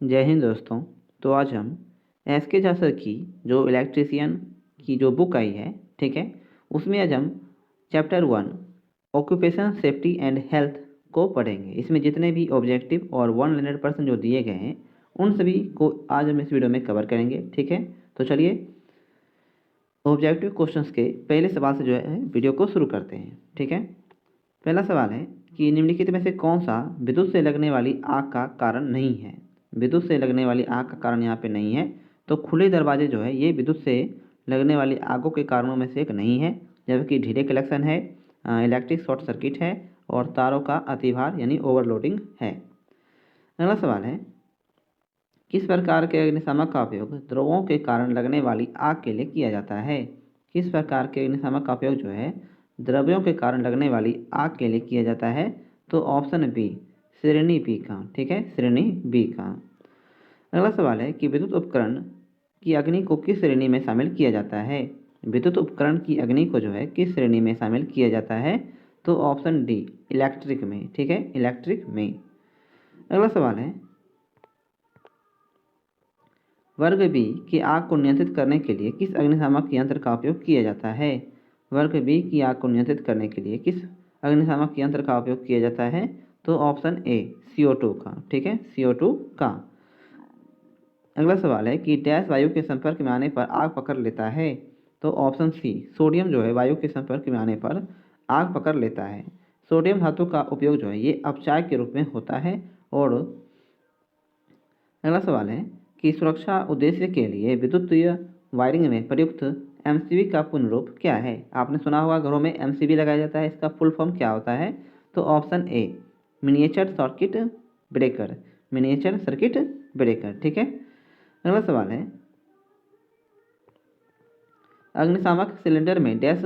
जय हिंद दोस्तों। तो आज हम एस के झा सर की जो इलेक्ट्रीशियन की जो बुक आई है, ठीक है, उसमें आज हम chapter 1 occupation safety and health को पढ़ेंगे। इसमें जितने भी ऑब्जेक्टिव और 100% जो दिए गए हैं उन सभी को आज हम इस वीडियो में कवर करेंगे, ठीक है। तो चलिए ऑब्जेक्टिव क्वेश्चंस के पहले सवाल से जो है वीडियो को शुरू करते हैं, ठीक है। पहला सवाल है कि निम्नलिखित में से कौन सा विद्युत से लगने वाली आग का कारण नहीं है। विद्युत से लगने वाली आग का कारण यहाँ पे नहीं है, तो खुले दरवाजे जो है ये विद्युत से लगने वाली आगों के कारणों में से एक नहीं है, जबकि ढीले कलेक्शन है, इलेक्ट्रिक शॉर्ट सर्किट है और तारों का अतिभार यानी ओवरलोडिंग है। अगला सवाल है किस प्रकार के अग्निशामक का उपयोग द्रवों के कारण लगने वाली आग के लिए किया जाता है। किस प्रकार के अग्निशामक का उपयोग जो है द्रव्यों के कारण लगने वाली आग के लिए किया जाता है, तो ऑप्शन बी श्रेणी बी का, ठीक है, श्रेणी बी का। अगला सवाल है कि विद्युत उपकरण की अग्नि को किस श्रेणी में शामिल किया जाता है। विद्युत उपकरण की अग्नि को जो है किस श्रेणी में शामिल किया जाता है, तो ऑप्शन डी इलेक्ट्रिक में, ठीक है, इलेक्ट्रिक में। अगला सवाल है वर्ग बी की आग को नियंत्रित करने के लिए किस अग्निशामक यंत्र का उपयोग किया जाता है। वर्ग बी की आग को नियंत्रित करने के लिए किस अग्निशामक यंत्र का उपयोग किया जाता है, तो ऑप्शन ए CO2 का, ठीक है, CO2 का। अगला सवाल है कि डैश वायु के संपर्क में आने पर आग पकड़ लेता है, तो ऑप्शन सी सोडियम जो है वायु के संपर्क में आने पर आग पकड़ लेता है। सोडियम धातु का उपयोग जो है ये अपचायक के रूप में होता है। और अगला सवाल है कि सुरक्षा उद्देश्य के लिए विद्युतीय वायरिंग में प्रयुक्त MCB का पूर्ण रूप क्या है। आपने सुना होगा घरों में MCB लगाया जाता है, इसका फुल फॉर्म क्या होता है, तो option A miniature circuit breaker, miniature circuit breaker, ठीक है। अगला सवाल है अग्निशामक सिलेंडर में डैश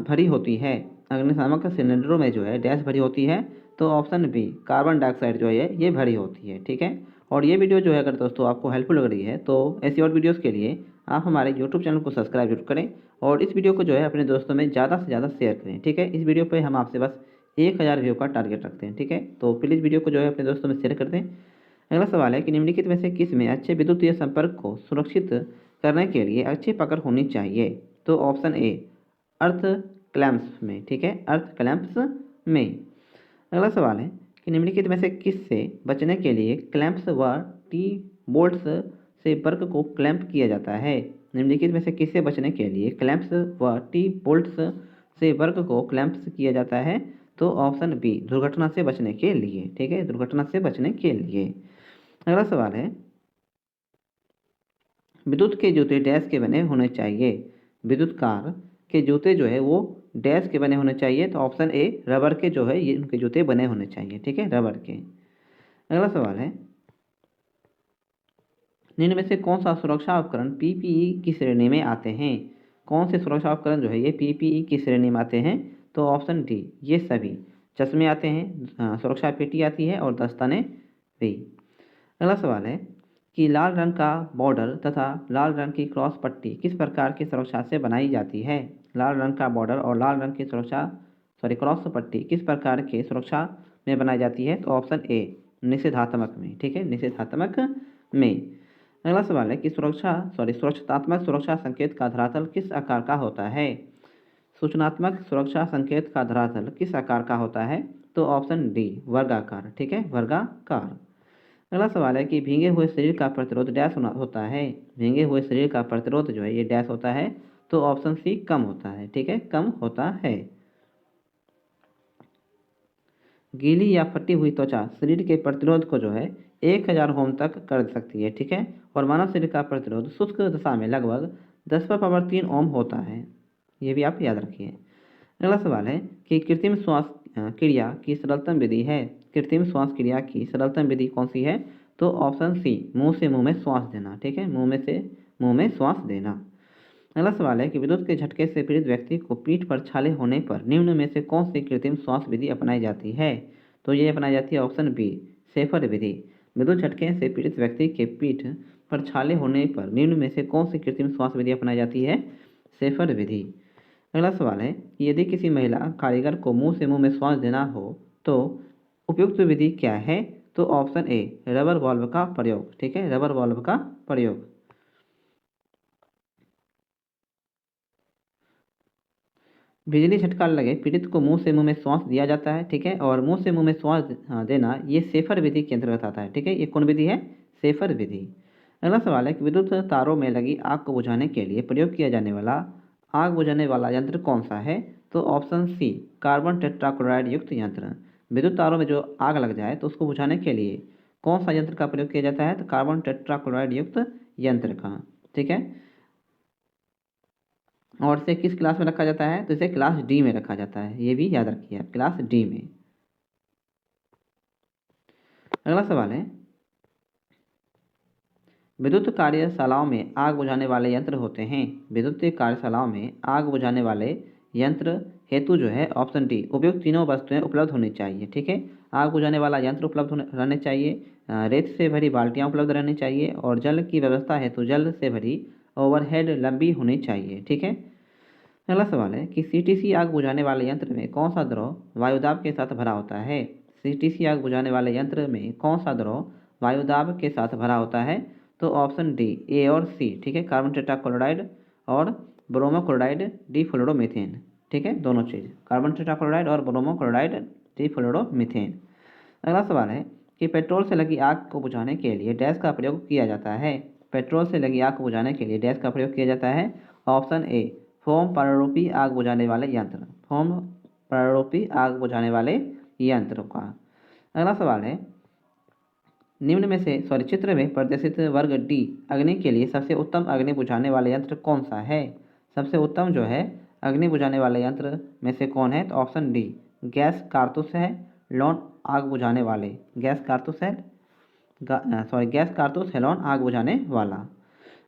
भरी होती है। अग्निशामक सिलेंडरों में जो है डैश भरी होती है, तो ऑप्शन बी कार्बन डाइऑक्साइड जो है ये भरी होती है, ठीक है। और ये वीडियो जो है अगर दोस्तों आपको हेल्पफुल लग रही है तो ऐसी और वीडियोस के लिए आप हमारे यूट्यूब चैनल को सब्सक्राइब जरूर करें और इस वीडियो को जो है अपने दोस्तों में ज़्यादा से ज़्यादा शेयर करें, ठीक है। इस वीडियो पर हम आपसे बस 1000 व्यू का टारगेट रखते हैं, ठीक है। तो प्लीज़ वीडियो को जो है अपने दोस्तों में शेयर कर दें। अगला सवाल है कि निम्नलिखित में से किस में अच्छे विद्युतीय संपर्क को सुरक्षित करने के लिए अच्छी पकड़ होनी चाहिए, तो ऑप्शन ए अर्थ क्लैंप्स में, ठीक है, अर्थ क्लैंप्स में। अगला सवाल है कि निम्नलिखित में से किस से बचने के लिए क्लैंप्स व टी बोल्ट्स से वर्क को क्लैंप किया जाता है। निम्नलिखित में से किससे बचने के लिए क्लैंप्स व टी बोल्ट्स से वर्क को क्लैंप्स किया जाता है, तो ऑप्शन बी दुर्घटना से बचने के लिए, ठीक है, दुर्घटना से बचने के लिए। अगला सवाल है विद्युत के जूते डैश के बने होने चाहिए। विद्युत कार के जूते जो है वो डैश के बने होने चाहिए, तो ऑप्शन ए रबर के जो है ये उनके जूते बने होने चाहिए, ठीक है, रबर के। अगला सवाल है निम्न में से कौन सा सुरक्षा उपकरण PPE की श्रेणी में आते हैं। कौन से सुरक्षा उपकरण जो है ये PPE की श्रेणी में आते हैं, तो ऑप्शन डी ये सभी चश्मे आते हैं, सुरक्षा पेटी आती है और दस्ताने भी। अगला सवाल है कि लाल रंग का बॉर्डर तथा लाल रंग की क्रॉस पट्टी किस प्रकार की सुरक्षा से बनाई जाती है। लाल रंग का बॉर्डर और लाल रंग की क्रॉस पट्टी किस प्रकार के सुरक्षा में बनाई जाती है, तो ऑप्शन ए निषेधात्मक में, ठीक है, निषेधात्मक में। अगला सवाल है कि सुरक्षात्मक सुरक्षा संकेत का धरातल किस आकार का होता है। सूचनात्मक सुरक्षा संकेत का धरातल किस आकार का होता है, तो ऑप्शन डी वर्गाकार, ठीक है, वर्गाकार। अगला सवाल है कि भीगे हुए शरीर का प्रतिरोध डैश होता है। भीगे हुए शरीर का प्रतिरोध जो है ये डैश होता है, तो ऑप्शन सी कम होता है, ठीक है, कम होता है। गीली या फटी हुई त्वचा शरीर के प्रतिरोध को जो है 1000 ओम तक कर सकती है, ठीक है। और मानव शरीर का प्रतिरोध शुष्क दशा में लगभग 10⁻³ ओम होता है, ये भी आप याद रखिए। अगला सवाल है कि कृत्रिम श्वास क्रिया की सरलतम विधि है। कृत्रिम श्वास क्रिया की सरलतम विधि कौन सी है, तो ऑप्शन सी मुंह से मुंह में श्वास देना, ठीक है, मुंह में श्वास देना। अगला सवाल है कि विद्युत के झटके से पीड़ित व्यक्ति को पीठ पर छाले होने पर निम्न में से कौन सी कृत्रिम श्वास विधि अपनाई जाती है, तो ये अपनाई जाती है ऑप्शन बी शेफर विधि। विद्युत झटके से पीड़ित व्यक्ति के पीठ पर छाले होने पर निम्न में से कौन सी कृत्रिम श्वास विधि अपनाई जाती है, शेफर विधि। अगला सवाल है कि यदि किसी महिला कारीगर को मुंह से मुंह में श्वास देना हो तो उपयुक्त विधि क्या है, तो ऑप्शन ए रबर वाल्व का प्रयोग, ठीक है, रबर वाल्व का प्रयोग। बिजली झटका लगे पीड़ित को मुंह से मुंह में श्वास दिया जाता है, ठीक है, और मुंह से मुंह में श्वास देना ये सेफर विधि के अंतर्गत आता है, ठीक है। ये कौन विधि है? सेफर विधि। अगला सवाल है कि विद्युत तारों में लगी आग को बुझाने के लिए प्रयोग किया जाने वाला आग बुझाने वाला यंत्र कौन सा है? तो ऑप्शन सी कार्बन टेट्राक्लोराइड युक्त यंत्र। विद्युत तारों में जो आग लग जाए तो उसको बुझाने के लिए कौन सा यंत्र का प्रयोग किया जाता है? तो कार्बन टेट्राक्लोराइड युक्त यंत्र का, ठीक है। और इसे किस क्लास में रखा जाता है? तो इसे क्लास डी में रखा जाता है, ये भी याद रखिए आप, क्लास डी में। अगला सवाल है विद्युत कार्यशालाओं में आग बुझाने वाले यंत्र होते हैं। विद्युत कार्यशालाओं में आग बुझाने वाले यंत्र हेतु जो है ऑप्शन डी उपयुक्त तीनों वस्तुएं उपलब्ध होनी चाहिए, ठीक है। आग बुझाने वाला यंत्र उपलब्ध रहने चाहिए, रेत से भरी बाल्टियां उपलब्ध रहनी चाहिए, और जल की व्यवस्था हेतु जल से भरी ओवरहेड लंबी होनी चाहिए, ठीक है। अगला सवाल है कि सीटीसी आग बुझाने वाले यंत्र में कौन सा द्रव वायुदाब के साथ भरा होता है? सीटीसी आग बुझाने वाले यंत्र में कौन सा द्रव वायुदाब के साथ भरा होता है? तो ऑप्शन डी ए और सी, ठीक है, कार्बन टेट्राक्लोराइड और ब्रोमोक्लोराइड डिफ्लोरोमीथेन, ठीक है, दोनों चीज़, कार्बन टेट्राक्लोराइड और ब्रोमोक्लोराइड डिफ्लोरोमीथेन। अगला सवाल है कि पेट्रोल से लगी आग को बुझाने के लिए डैश का प्रयोग किया जाता है? पेट्रोल से लगी आग को बुझाने के लिए डैश का प्रयोग किया जाता है? ऑप्शन ए फोम प्रारूपी आग बुझाने वाले यंत्र, फोम प्रारूपी आग बुझाने वाले यंत्र का। अगला सवाल है निम्न में से चित्र में प्रदर्शित वर्ग डी अग्नि के लिए सबसे उत्तम अग्नि बुझाने वाले यंत्र कौन सा है? सबसे उत्तम जो है अग्नि बुझाने वाले यंत्र में से कौन है? तो ऑप्शन डी गैस कारतूस है, लौन आग बुझाने वाले, गैस कारतूस है, गैस कारतूस हेलोन आग बुझाने वाला।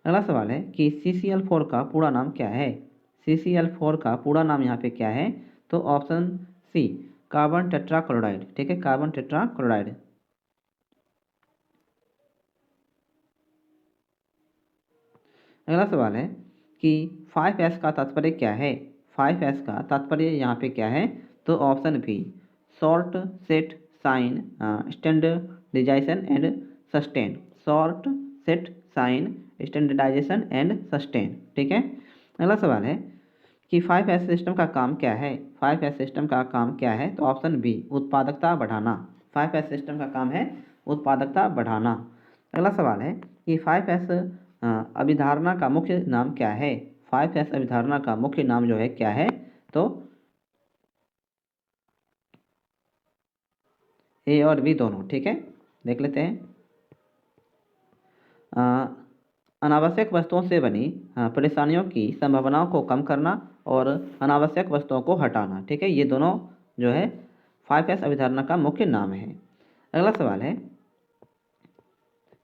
अगला सवाल है कि CCl4 का पूरा नाम क्या है? CCl4 का पूरा नाम यहाँ पे क्या है? तो ऑप्शन सी कार्बन टेट्राक्लोराइड, ठीक है, कार्बन टेट्राक्लोराइड। अगला सवाल है कि 5S का तात्पर्य क्या है? 5S का तात्पर्य यहाँ पे क्या है? तो option B short set sign standardization and sustain, short set sign standardization and sustain, ठीक है। अगला सवाल है कि 5S सिस्टम का काम क्या है? 5S सिस्टम का काम क्या है? तो ऑप्शन बी उत्पादकता बढ़ाना, 5S सिस्टम का काम है उत्पादकता बढ़ाना। अगला सवाल है कि 5S अभिधारणा का मुख्य नाम क्या है? 5S अभिधारणा का मुख्य नाम जो है क्या है? तो ए और बी दोनों, ठीक है, देख लेते हैं। अनावश्यक वस्तुओं से बनी परेशानियों की संभावनाओं को कम करना और अनावश्यक वस्तुओं को हटाना, ठीक है, ये दोनों जो है 5S अभिधारणा का मुख्य नाम है। अगला सवाल है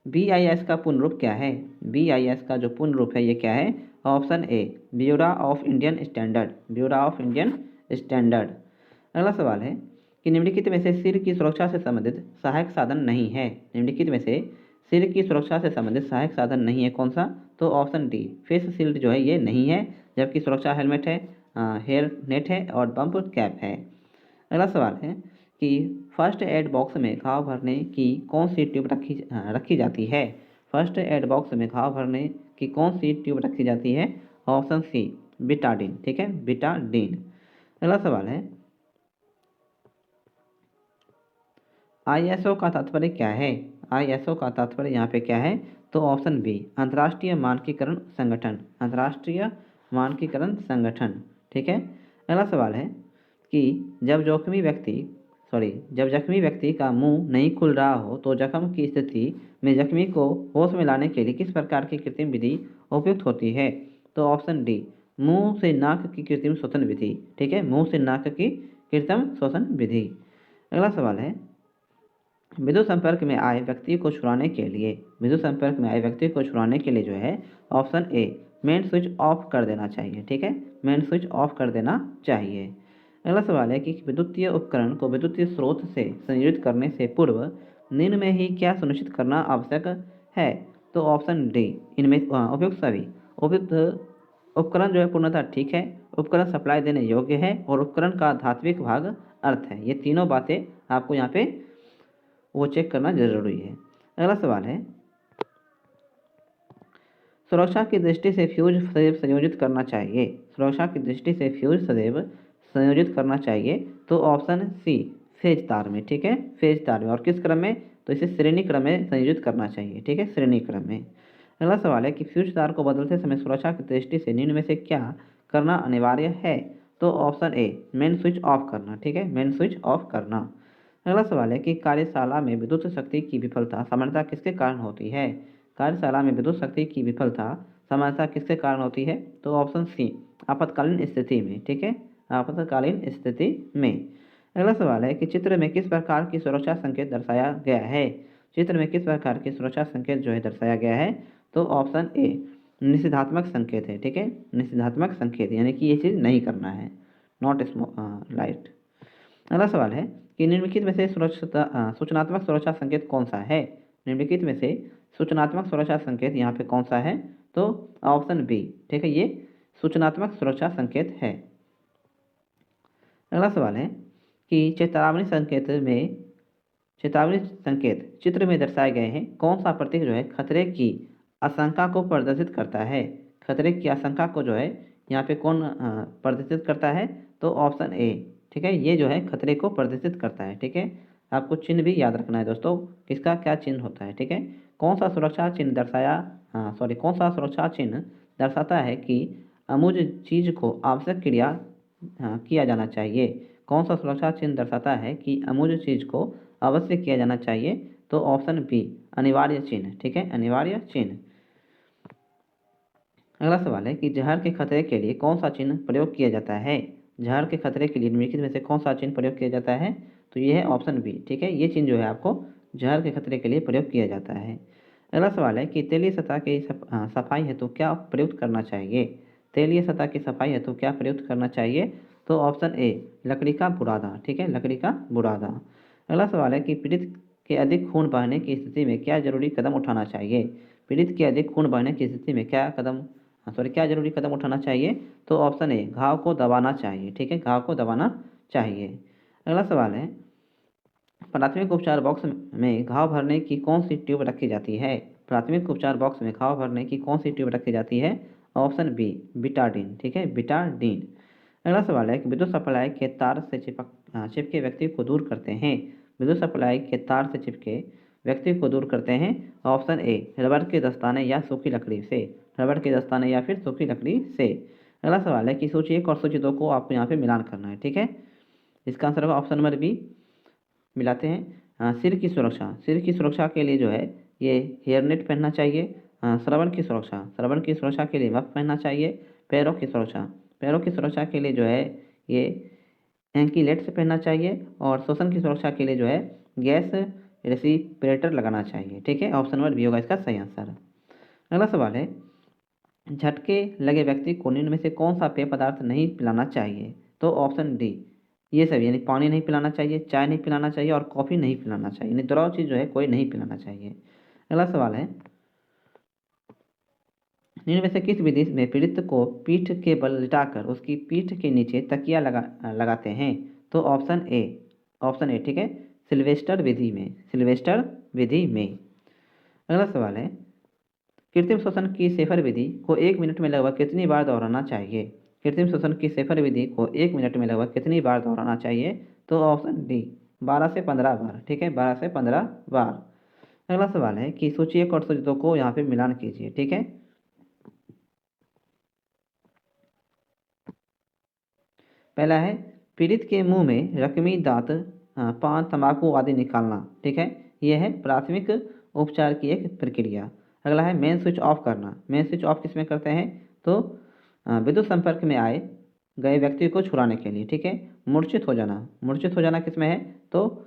BIS का पूर्ण रूप क्या है? BIS का जो पूर्ण रूप है ये क्या है? Option A bureau of Indian standard, bureau of Indian standard. अगला सवाल है कि निम्नलिखित में से सिर की सुरक्षा से संबंधित सहायक साधन नहीं है? निम्नलिखित में से सिर की सुरक्षा से संबंधित सहायक साधन नहीं है, कौन सा? तो ऑप्शन डी फेस शील्ड जो है ये नहीं है, जबकि सुरक्षा हेलमेट है, हेयर नेट है और बम्प कैप है। अगला सवाल है कि फर्स्ट एड बॉक्स में घाव भरने की कौन सी ट्यूब रखी जाती है? फर्स्ट एड बॉक्स में घाव भरने की कौन सी ट्यूब रखी जाती है? ऑप्शन सी बिटाडीन, ठीक है, बिटाडीन। अगला सवाल है ISO का तात्पर्य क्या है? ISO का तात्पर्य यहाँ पे क्या है? तो ऑप्शन बी अंतर्राष्ट्रीय मानकीकरण संगठन, अंतर्राष्ट्रीय मानकीकरण संगठन, ठीक है। अगला सवाल है कि जब जख्मी व्यक्ति का मुंह नहीं खुल रहा हो तो जख्म की स्थिति में जख्मी को होश में लाने के लिए किस प्रकार की कृत्रिम विधि उपयुक्त होती है? तो ऑप्शन डी मुंह से नाक की कृत्रिम श्वसन विधि, ठीक है, मुंह से नाक की कृत्रिम श्वसन विधि। अगला सवाल है विद्युत संपर्क में आए व्यक्ति को छुड़ाने के लिए, विद्युत संपर्क में आए व्यक्ति को छुड़ाने के लिए जो है option A main switch off कर देना चाहिए, ठीक है, मेन स्विच ऑफ कर देना चाहिए। अगला सवाल है कि विद्युतीय उपकरण को विद्युतीय स्रोत से संयोजित करने से पूर्व निम्न में ही क्या सुनिश्चित करना आवश्यक है? तो ऑप्शन डी इनमें उपयुक्त सभी, उपयुक्त उपकरण जो है पूर्णतः ठीक है, उपकरण सप्लाई देने योग्य है और उपकरण का धात्विक भाग अर्थ है, ये तीनों बातें आपको यहाँ पे वो चेक करना जरूरी है। अगला सवाल है, सुरक्षा की दृष्टि से फ्यूज सदैव संयोजित करना चाहिए। सुरक्षा की दृष्टि से फ्यूज सदैव संयोजित करना चाहिए तो ऑप्शन सी, फेज तार में। ठीक है, फेज तार में। और किस क्रम में? तो इसे श्रेणी क्रम में संयोजित करना चाहिए। ठीक है, श्रेणी क्रम में। अगला सवाल है कि फ्यूज तार को बदलते समय सुरक्षा की दृष्टि से निम्न में से क्या करना अनिवार्य है? तो option A, main switch off करना। ठीक है, मेन स्विच ऑफ करना। अगला सवाल है कि कार्यशाला में विद्युत शक्ति की विफलता सामान्यतः किसके कारण होती है? कार्यशाला में विद्युत शक्ति की विफलता सामान्यतः किसके कारण होती है? तो ऑप्शन सी, आपातकालीन स्थिति में। ठीक है, आपातकालीन स्थिति में। अगला सवाल है कि चित्र में किस प्रकार की सुरक्षा संकेत दर्शाया गया है? चित्र में किस प्रकार की सुरक्षा संकेत जो है दर्शाया गया है? तो ऑप्शन ए, निषेधात्मक संकेत है। ठीक है, निषेधात्मक संकेत यानी कि ये चीज़ नहीं करना है, नॉट लाइट। अगला सवाल है कि निम्नलिखित में से सूचनात्मक सुरक्षा संकेत कौन सा है? निम्नलिखित में से सूचनात्मक सुरक्षा संकेत यहाँ पे कौन सा है? तो ऑप्शन बी। ठीक है, ये सूचनात्मक सुरक्षा संकेत है। अगला सवाल है कि चेतावनी संकेत चित्र में दर्शाए गए हैं, कौन सा प्रतीक जो है खतरे की आशंका को प्रदर्शित करता है? खतरे की आशंका को जो है यहाँ पे कौन प्रदर्शित करता है? तो ऑप्शन ए। ठीक है, ये जो है खतरे को प्रदर्शित करता है। ठीक है, आपको चिन्ह भी याद रखना है दोस्तों, किसका क्या चिन्ह होता है। ठीक है, कौन सा सुरक्षा चिन्ह कौन सा सुरक्षा चिन्ह दर्शाता है कि अमुज चीज को आवश्यक क्रिया किया जाना चाहिए? कौन सा सुरक्षा चिन्ह दर्शाता है कि अमुज चीज को अवश्य किया जाना चाहिए? तो ऑप्शन बी, अनिवार्य चिन्ह। ठीक है, अनिवार्य चिन्ह। अगला सवाल है कि जहर के खतरे के लिए कौन सा चिन्ह प्रयोग किया जाता है? जहर के खतरे के लिए निम्नलिखित में से कौन सा चिन्ह प्रयोग किया जाता है? तो ये है ऑप्शन बी। ठीक है, ये चिन्ह जो है आपको जहर के खतरे के लिए प्रयोग किया जाता है। अगला सवाल है कि तैलीय सतह की सफाई हेतु क्या प्रयुक्त करना चाहिए? तैलीय सतह की सफाई हेतु क्या प्रयुक्त करना चाहिए? तो ऑप्शन ए, लकड़ी का बुरादा। ठीक है, लकड़ी का बुरादा। अगला सवाल है कि पीड़ित के अधिक खून बहने की स्थिति में क्या जरूरी कदम उठाना चाहिए? पीड़ित के अधिक खून बहने की स्थिति में क्या जरूरी कदम उठाना चाहिए? तो ऑप्शन ए, घाव को दबाना चाहिए। ठीक है, घाव को दबाना चाहिए। अगला सवाल है, प्राथमिक उपचार बॉक्स में घाव भरने की कौन सी ट्यूब रखी जाती है? प्राथमिक उपचार बॉक्स में घाव भरने की कौन सी ट्यूब रखी जाती है? Option B, Betadine. ठीक है, बिटाडीन। अगला सवाल है कि विद्युत सप्लाई के तार से चिपके व्यक्ति को दूर करते हैं। विद्युत सप्लाई के तार से चिपके व्यक्ति को दूर करते हैं। ऑप्शन ए, रबर के दस्ताने या सूखी लकड़ी से। रबर के दस्ताने या फिर सूखी लकड़ी से। अगला सवाल है कि सूची 1 और सूची 2 को आपको यहाँ पे मिलान करना है। ठीक है, इसका आंसर होगा ऑप्शन नंबर बी, मिलाते हैं। सिर की सुरक्षा के लिए जो है ये हेयरनेट पहनना चाहिए। श्रवण की सुरक्षा के लिए मफ पहनना चाहिए। पैरों की सुरक्षा के लिए जो है ये एंकीलेट्स पहनना चाहिए। और श्वसन की सुरक्षा के लिए जो है गैस रेसिपिरेटर लगाना चाहिए। ठीक है, ऑप्शन नंबर बी होगा इसका सही आंसर। अगला सवाल है, झटके लगे व्यक्ति को निम्न में से कौन सा पेय पदार्थ नहीं पिलाना चाहिए? तो ऑप्शन डी, ये सब यानी पानी नहीं पिलाना चाहिए, चाय नहीं पिलाना चाहिए और कॉफ़ी नहीं पिलाना चाहिए, यानी दोनों चीज़ जो है कोई नहीं पिलाना चाहिए। अगला सवाल है, निम्न में से किस विधि में पीड़ित को पीठ के बल लिटाकर उसकी पीठ के नीचे तकिया लगाते हैं? तो ऑप्शन ए। ठीक है, सिल्वेस्टर विधि में। अगला सवाल है, कृत्रिम श्वसन की शेफर विधि को 1 मिनट में लगभग कितनी बार दोहराना चाहिए? कृत्रिम श्वसन की शेफर विधि को 1 मिनट में लगभग कितनी बार दोहराना चाहिए? तो ऑप्शन डी, 12 से 15 बार। ठीक है, 12 से 15 बार। अगला सवाल है कि सूची 1 और सूची 2 को यहाँ पे मिलान कीजिए। ठीक है, पहला है पीड़ित के मुंह में रकमी दांत, पान, तंबाकू आदि निकालना। ठीक है, यह है प्राथमिक उपचार की एक प्रक्रिया। अगला है मेन स्विच ऑफ करना। मेन स्विच ऑफ किस में करते हैं? तो विद्युत संपर्क में आए गए व्यक्ति को छुड़ाने के लिए। ठीक है, मूर्छित हो जाना किस में है? तो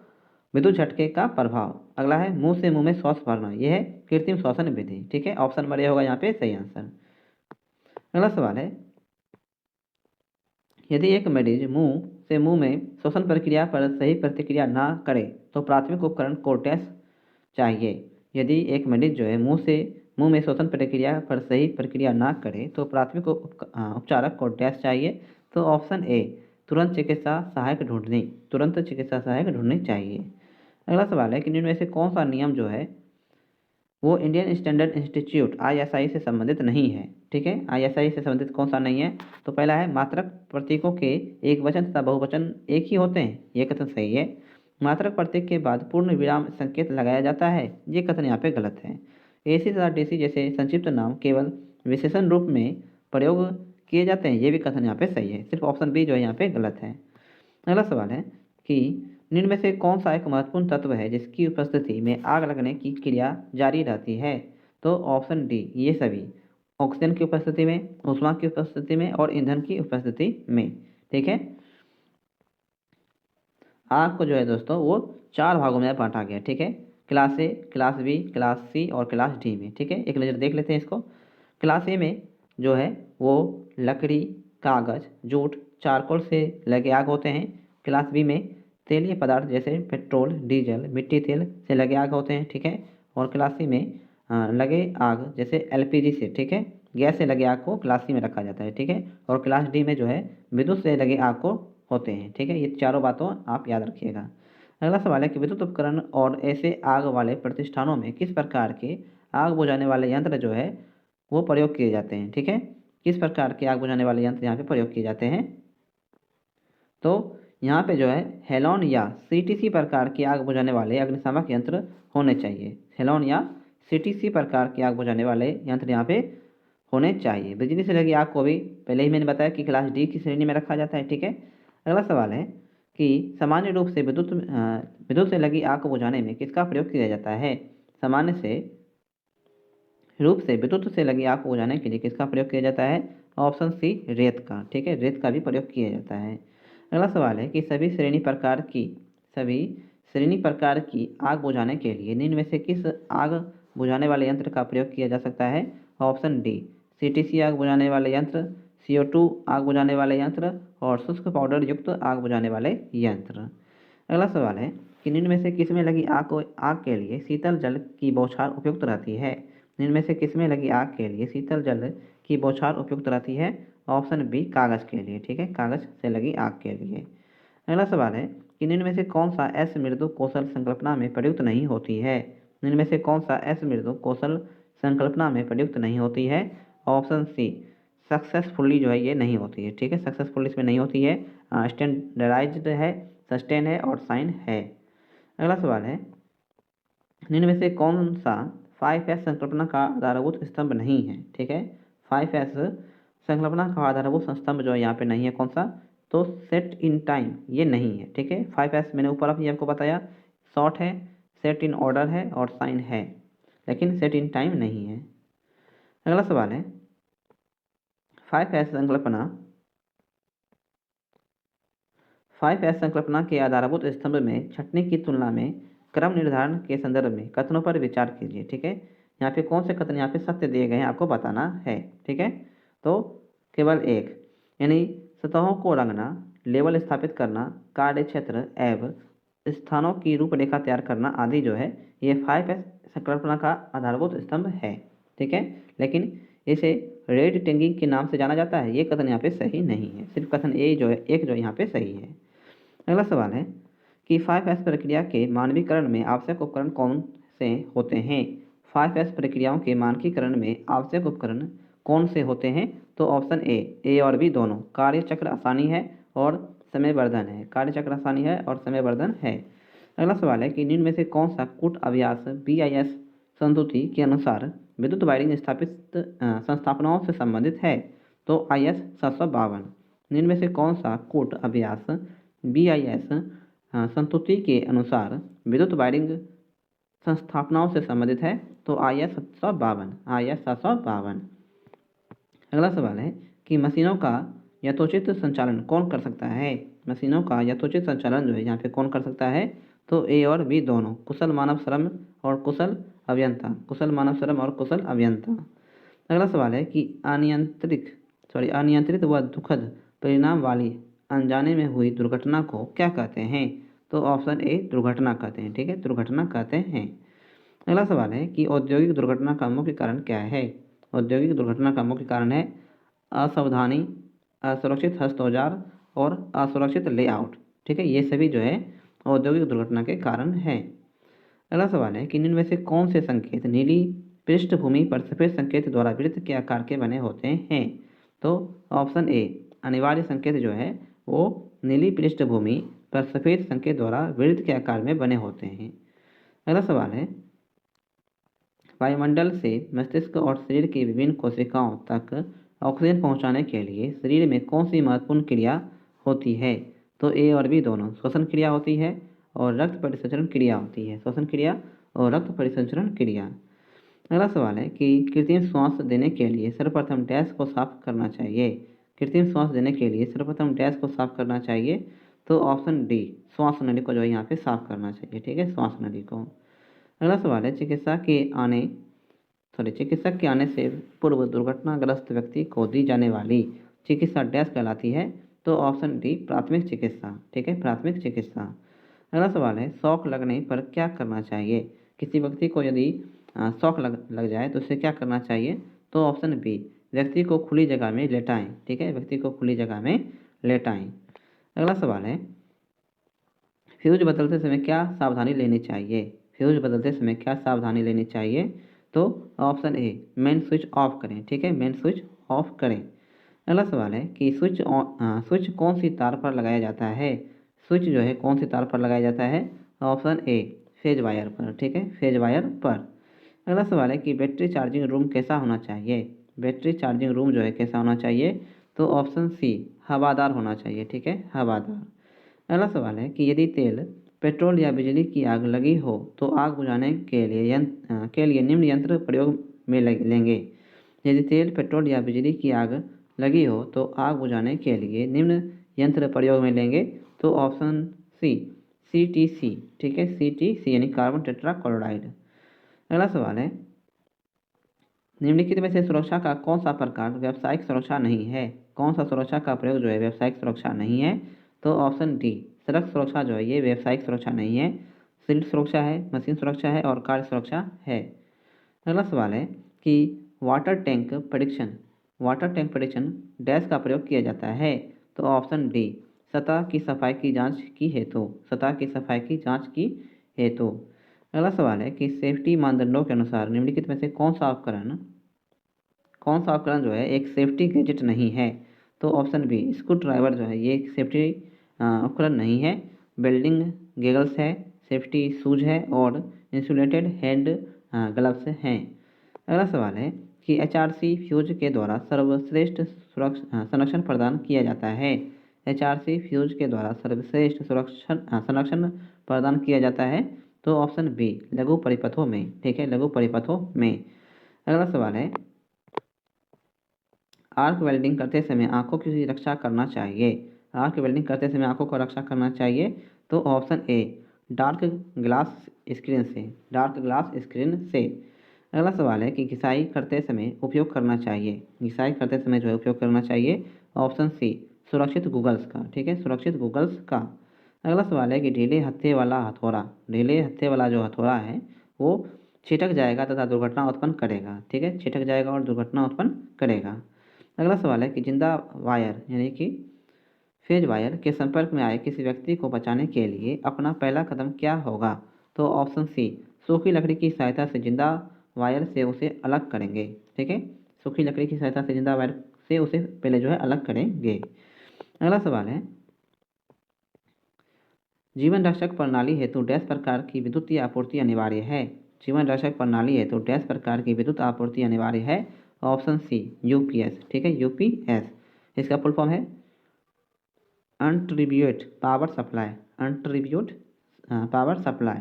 विद्युत झटके का प्रभाव। अगला है मुंह से मुंह में श्वास भरना, यह है कृत्रिम श्वसन विधि। ठीक है, ऑप्शन नंबर ए होगा यहाँ पे सही आंसर। अगला सवाल है, यदि एक मरीज मुंह से मुंह में श्वसन प्रक्रिया पर सही प्रतिक्रिया ना करे तो प्राथमिक उपकरण को टेस्ट चाहिए। यदि एक मरीज जो है मुंह में श्वसन प्रक्रिया पर सही प्रक्रिया ना करे तो प्राथमिक उपचारक को टेस्ट चाहिए। तो ऑप्शन ए, तुरंत चिकित्सा सहायक ढूंढनी चाहिए। अगला सवाल है कि निम्न में से कौन सा नियम जो है वो इंडियन स्टैंडर्ड इंस्टीट्यूट ISI से संबंधित नहीं है। ठीक है, ISI से संबंधित कौन सा नहीं है? तो पहला है मात्रक प्रतीकों के एक वचन तथा बहुवचन एक ही होते हैं, ये कथन सही है। मात्रक प्रतीक के बाद पूर्ण विराम संकेत लगाया जाता है, ये कथन यहाँ पे गलत है। AC तथा DC जैसे संक्षिप्त नाम केवल विशेषण रूप में प्रयोग किए जाते हैं, ये भी कथन यहाँ पे सही है। सिर्फ ऑप्शन बी जो है यहाँ पे गलत है। अगला सवाल है कि निम्न में से कौन सा एक महत्वपूर्ण तत्व है जिसकी उपस्थिति में आग लगने की क्रिया जारी रहती है? तो ऑप्शन डी ये सभी, ऑक्सीजन की उपस्थिति में, ऊष्मा की उपस्थिति में और ईंधन की उपस्थिति में। ठीक है, आग को जो है दोस्तों वो 4 भागों में बांटा गया। ठीक है, class A, class B, class C और क्लास डी में। ठीक है, एक नज़र देख लेते हैं इसको। क्लास ए में जो है वो लकड़ी, कागज, जूट, चारकोल से लगे आग होते हैं। क्लास बी में तेलीय पदार्थ जैसे पेट्रोल, डीजल, मिट्टी तेल से लगे आग होते हैं। ठीक है, और क्लास सी में लगे आग जैसे LPG से, ठीक है, गैस से लगे आग को क्लास सी में रखा जाता है। ठीक है, और क्लास डी में जो है विद्युत से लगे आग को होते हैं। ठीक है, ये चारों बातों आप याद रखिएगा। अगला सवाल है कि विद्युत उपकरण और ऐसे आग वाले प्रतिष्ठानों में किस प्रकार के आग बुझाने वाले यंत्र जो है वो प्रयोग किए जाते हैं। ठीक है, किस प्रकार के आग बुझाने वाले यंत्र यहाँ पे प्रयोग किए जाते हैं? तो यहाँ पे जो है हेलोन या CTC प्रकार की आग बुझाने वाले अग्निशामक यंत्र होने चाहिए। हेलोन या CTC प्रकार की आग बुझाने वाले यंत्र यहाँ पे होने चाहिए। बिजली से लगी आग को भी पहले ही मैंने बताया कि क्लास डी की श्रेणी में रखा जाता है। ठीक है, अगला सवाल है कि सामान्य रूप से विद्युत से लगी आग को बुझाने में किसका प्रयोग किया जाता है? सामान्य से रूप से विद्युत से लगी आग को बुझाने के लिए किसका प्रयोग किया जाता है? ऑप्शन सी रेत का। ठीक है, रेत का भी प्रयोग किया जाता है। अगला सवाल है कि सभी श्रेणी प्रकार की आग बुझाने के लिए निम्न में से किस आग बुझाने वाले यंत्र का प्रयोग किया जा सकता है? ऑप्शन डी CTC आग बुझाने वाले यंत्र, CO2 आग बुझाने वाले यंत्र और शुष्क पाउडर युक्त आग बुझाने वाले यंत्र। अगला सवाल है कि निम्न में से किसमें लगी आग के लिए शीतल जल की बौछार उपयुक्त रहती है? निम्न में से किसमें लगी आग के लिए शीतल जल की बौछार उपयुक्त रहती है? ऑप्शन बी कागज के लिए। ठीक है, कागज से लगी आग के लिए। अगला सवाल है कि निम्न में से कौन सा एस मृदु कौशल संकल्पना में प्रयुक्त नहीं होती है? निम्न में से कौन सा एस मृदु कौशल संकल्पना में प्रयुक्त नहीं होती है? ऑप्शन सी सक्सेसफुली जो है ये नहीं होती है। ठीक है, सक्सेसफुली इसमें नहीं होती है, स्टैंडर्डाइज्ड है, सस्टेन है और साइन है। अगला सवाल है निम्न में से कौन सा 5S संकल्पना का आधारभूत स्तंभ नहीं है? ठीक है, 5S संकल्पना का आधारभूत स्तंभ जो है यहाँ पे नहीं है। कौन सा? तो सेट इन टाइम ये नहीं है। ठीक है, 5S मैंने ऊपर अभी आपको बताया, शॉर्ट है, सेट इन ऑर्डर है और साइन है, लेकिन सेट इन टाइम नहीं है। अगला सवाल है 5S संकल्पना के आधारभूत स्तंभ में छंटनी की तुलना में क्रम निर्धारण के संदर्भ में कथनों पर विचार कीजिए। ठीक है, यहाँ पे कौन से कथन यहाँ पे सत्य दिए गए हैं आपको बताना है। ठीक है, तो केवल एक, यानी सतहों को रंगना, लेवल स्थापित करना, कार्य क्षेत्र एवं स्थानों की रूपरेखा तैयार करना आदि जो है ये 5S संकल्पना का आधारभूत स्तंभ है। ठीक है, लेकिन इसे रेड टेंगिंग के नाम से जाना जाता है, ये कथन यहाँ पे सही नहीं है। सिर्फ कथन ए जो है एक जो यहाँ पे सही है। अगला सवाल है कि 5S प्रक्रिया के मानकीकरण में आवश्यक उपकरण कौन से होते हैं? 5S प्रक्रियाओं के मानकीकरण में आवश्यक उपकरण कौन से होते हैं? तो ऑप्शन ए और बी दोनों, कार्य चक्र आसानी है और समयवर्धन है। कार्य चक्र आसानी है और समयवर्धन है। अगला सवाल है कि निम्न में से कौन सा कूट अभ्यास BIS संस्तुति के अनुसार विद्युत वायरिंग स्थापित संस्थापनाओं से संबंधित है? तो IS 752। निम्न में से कौन सा कूट अभ्यास BIS संस्तुति के अनुसार विद्युत वायरिंग संस्थापनाओं से संबंधित है? तो IS 752। अगला सवाल है कि मशीनों का यथोचित संचालन कौन कर सकता है? मशीनों का यथोचित संचालन जो है यहाँ पे कौन कर सकता है? तो ए और बी दोनों, कुशल मानव श्रम और कुशल अभियंता। कुशल मानव श्रम और कुशल अभियंता। अगला सवाल है कि अनियंत्रित व दुखद परिणाम वाली अनजाने में हुई दुर्घटना को क्या कहते हैं? तो ऑप्शन ए दुर्घटना कहते हैं। ठीक है, दुर्घटना कहते हैं। अगला सवाल है कि औद्योगिक दुर्घटना का मुख्य कारण क्या है? औद्योगिक दुर्घटना का मुख्य कारण है असावधानी, असुरक्षित हस्त औजार और असुरक्षित लेआउट। ठीक है, ये सभी जो है औद्योगिक दुर्घटना के कारण हैं। अगला सवाल है कि निम्न में से कौन से संकेत नीली पृष्ठभूमि पर सफ़ेद संकेत द्वारा वृत्त के आकार के बने होते हैं? तो ऑप्शन ए अनिवार्य संकेत जो है वो नीली पृष्ठभूमि पर सफ़ेद संकेत द्वारा वृत्त के आकार में बने होते हैं। अगला सवाल है वायुमंडल से मस्तिष्क और शरीर की विभिन्न कोशिकाओं तक ऑक्सीजन पहुंचाने के लिए शरीर में कौन सी महत्वपूर्ण क्रिया होती है? तो ए और बी दोनों, श्वसन क्रिया होती है और रक्त परिसंचरण क्रिया होती है। श्वसन क्रिया और रक्त परिसंचरण क्रिया। अगला सवाल है कि कृत्रिम श्वास देने के लिए सर्वप्रथम डैश को साफ करना चाहिए। कृत्रिम श्वास देने के लिए सर्वप्रथम डैश को साफ करना चाहिए। तो ऑप्शन डी श्वास नली को जो है यहाँ पे साफ करना चाहिए। ठीक है, श्वास नली को। अगला सवाल है चिकित्सक के आने से पूर्व दुर्घटनाग्रस्त व्यक्ति को दी जाने वाली चिकित्सा डैश कहलाती है? तो ऑप्शन डी प्राथमिक चिकित्सा। ठीक है, प्राथमिक चिकित्सा। अगला सवाल है शौक लगने पर क्या करना चाहिए? किसी व्यक्ति को यदि शौक लग जाए तो उसे क्या करना चाहिए? तो ऑप्शन बी व्यक्ति को खुली जगह में लेटाएं। ठीक है, व्यक्ति को खुली जगह में लेटाएं। अगला सवाल है फ्यूज बदलते समय क्या सावधानी लेनी चाहिए? फ्यूज बदलते समय क्या सावधानी लेनी चाहिए? तो option A main switch off करें। ठीक है, मेन स्विच ऑफ करें। अगला सवाल है कि स्विच कौन सी तार पर लगाया जाता है? स्विच जो है कौन सी तार पर लगाया जाता है? ऑप्शन ए फेज वायर पर। ठीक है, फेज वायर पर। अगला सवाल है कि बैटरी चार्जिंग रूम कैसा होना चाहिए? बैटरी चार्जिंग रूम जो है कैसा होना चाहिए? तो ऑप्शन सी हवादार होना चाहिए। ठीक है, हवादार। अगला सवाल है कि यदि तेल, पेट्रोल या बिजली की आग लगी हो तो आग बुझाने के लिए निम्न यंत्र प्रयोग में लेंगे। यदि तेल, पेट्रोल या बिजली की आग लगी हो तो आग बुझाने के लिए निम्न यंत्र प्रयोग में लेंगे। तो ऑप्शन सी CTC। ठीक है, CTC यानी कार्बन टेट्रा क्लोराइड। अगला सवाल है निम्नलिखित में से सुरक्षा का कौन सा प्रकार व्यावसायिक सुरक्षा नहीं है? कौन सा सुरक्षा का प्रयोग जो है व्यावसायिक सुरक्षा नहीं है? तो ऑप्शन डी सड़क सुरक्षा जो है ये व्यावसायिक सुरक्षा नहीं है। शील्ड सुरक्षा है, मशीन सुरक्षा है और कार्य सुरक्षा है। अगला सवाल है कि वाटर टैंक परीक्षण डैश का प्रयोग किया जाता है? तो ऑप्शन डी सतह की सफाई की जांच की हेतु। सतह की सफाई की जांच की हेतु। अगला सवाल है कि सेफ्टी मानदंडों के अनुसार निम्नलिखित में से कौन सा उपकरण जो है एक सेफ्टी गैजेट नहीं है? तो ऑप्शन बी स्क्रू ड्राइवर जो है ये एक सेफ्टी उपकरण नहीं है। वेल्डिंग गैगल्स है, सेफ्टी शूज है और इंसुलेटेड हैंड ग्लव्स हैं। अगला सवाल है कि HRC फ्यूज के द्वारा सर्वश्रेष्ठ संरक्षण प्रदान किया जाता है। HRC फ्यूज के द्वारा सर्वश्रेष्ठ संरक्षण प्रदान किया जाता है। तो ऑप्शन बी लघु परिपथों में। ठीक है, लघु परिपथों में। अगला सवाल है आर्क वेल्डिंग करते समय आंखों की रक्षा करना चाहिए। आर्क वेल्डिंग करते समय आंखों को रक्षा करना चाहिए। तो option a dark glass screen से। डार्क ग्लास स्क्रीन से। अगला सवाल है कि घिसाई करते समय उपयोग करना चाहिए। घिसाई करते समय जो है उपयोग करना चाहिए। ऑप्शन सी सुरक्षित गूगल्स का। ठीक है, सुरक्षित गूगल्स का। अगला सवाल है कि ढीले हत्थे वाला जो हथौड़ा है वो छिटक जाएगा तथा दुर्घटना उत्पन्न करेगा। ठीक है, छिटक जाएगा और दुर्घटना उत्पन्न करेगा। अगला सवाल है कि जिंदा वायर यानी कि फेज वायर के संपर्क में आए किसी व्यक्ति को बचाने के लिए अपना पहला कदम क्या होगा? तो ऑप्शन सी सूखी लकड़ी की सहायता से जिंदा वायर से उसे अलग करेंगे। ठीक है, सूखी लकड़ी की सहायता से जिंदा वायर से उसे पहले जो है अलग करेंगे। अगला सवाल है जीवन रक्षक प्रणाली हेतु डैश प्रकार की विद्युतीय आपूर्ति अनिवार्य है? जीवन रक्षक प्रणाली हेतु डैश प्रकार की विद्युत आपूर्ति अनिवार्य है? Option C UPS। ठीक है, UPS। इसका फुल फॉर्म है uninterruptible power supply. Uninterruptible power supply.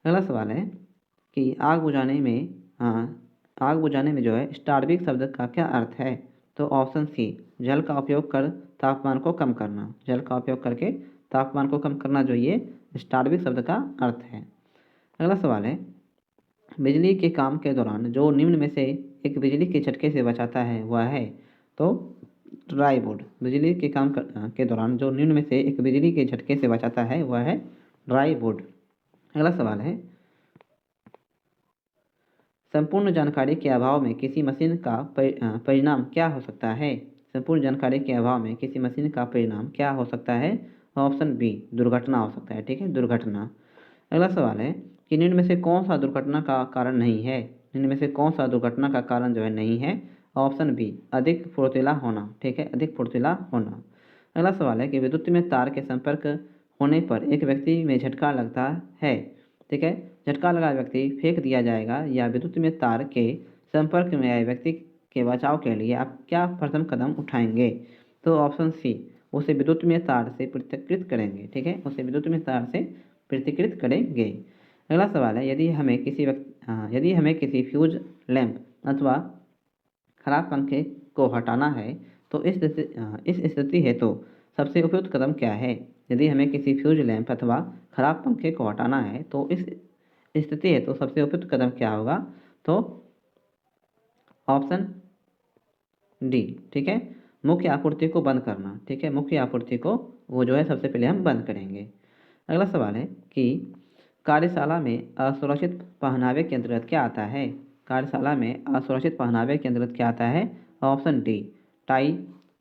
अगला सवाल है कि आग बुझाने में जो है स्टार्विक शब्द का क्या अर्थ है? तो ऑप्शन सी जल का उपयोग कर तापमान को कम करना। जल का उपयोग करके तापमान को कम करना जो ये स्टार्विक शब्द का अर्थ है। अगला सवाल है बिजली के काम के दौरान जो निम्न में से एक बिजली के झटके से बचाता है वह है? तो ड्राई बोर्ड। बिजली के काम के दौरान जो निम्न में से एक बिजली के झटके से बचाता है वह है ड्राई बोर्ड। अगला सवाल है संपूर्ण जानकारी के अभाव में किसी मशीन का परिणाम क्या हो सकता है? संपूर्ण जानकारी के अभाव में किसी मशीन का परिणाम क्या हो सकता है? ऑप्शन बी दुर्घटना हो सकता है। ठीक है, दुर्घटना। अगला सवाल है कि निम्न में से कौन सा दुर्घटना का कारण नहीं है। निम्न में से कौन सा दुर्घटना का कारण जो है नहीं है। ऑप्शन बी, अधिक फुर्तीला होना। ठीक है, अधिक फुर्तीला होना। अगला सवाल है कि विद्युत में तार के संपर्क होने पर एक व्यक्ति में झटका लगता है। ठीक है, झटका लगा व्यक्ति फेंक दिया जाएगा या विद्युत में तार के संपर्क में आए व्यक्ति के बचाव के लिए आप क्या प्रथम कदम उठाएंगे। तो ऑप्शन सी, उसे विद्युत में तार से पृथक्कृत करेंगे। ठीक है, उसे विद्युत में तार से पृथक्कृत करेंगे। अगला सवाल है, यदि हमें किसी फ्यूज लैंप अथवा खराब पंखे को हटाना है तो इस स्थिति है तो सबसे उपयुक्त कदम क्या है। यदि हमें किसी फ्यूज लैंप अथवा खराब पंखे को हटाना है तो इस स्थिति है तो सबसे उपयुक्त कदम क्या होगा। तो ऑप्शन डी, ठीक है, मुख्य आपूर्ति को बंद करना। ठीक है, मुख्य आपूर्ति को वो जो है सबसे पहले हम बंद करेंगे। अगला सवाल है कि कार्यशाला में असुरक्षित पहनावे के अंतर्गत क्या आता है। कार्यशाला में असुरक्षित पहनावे के अंतर्गत क्या आता है। ऑप्शन डी, टाई,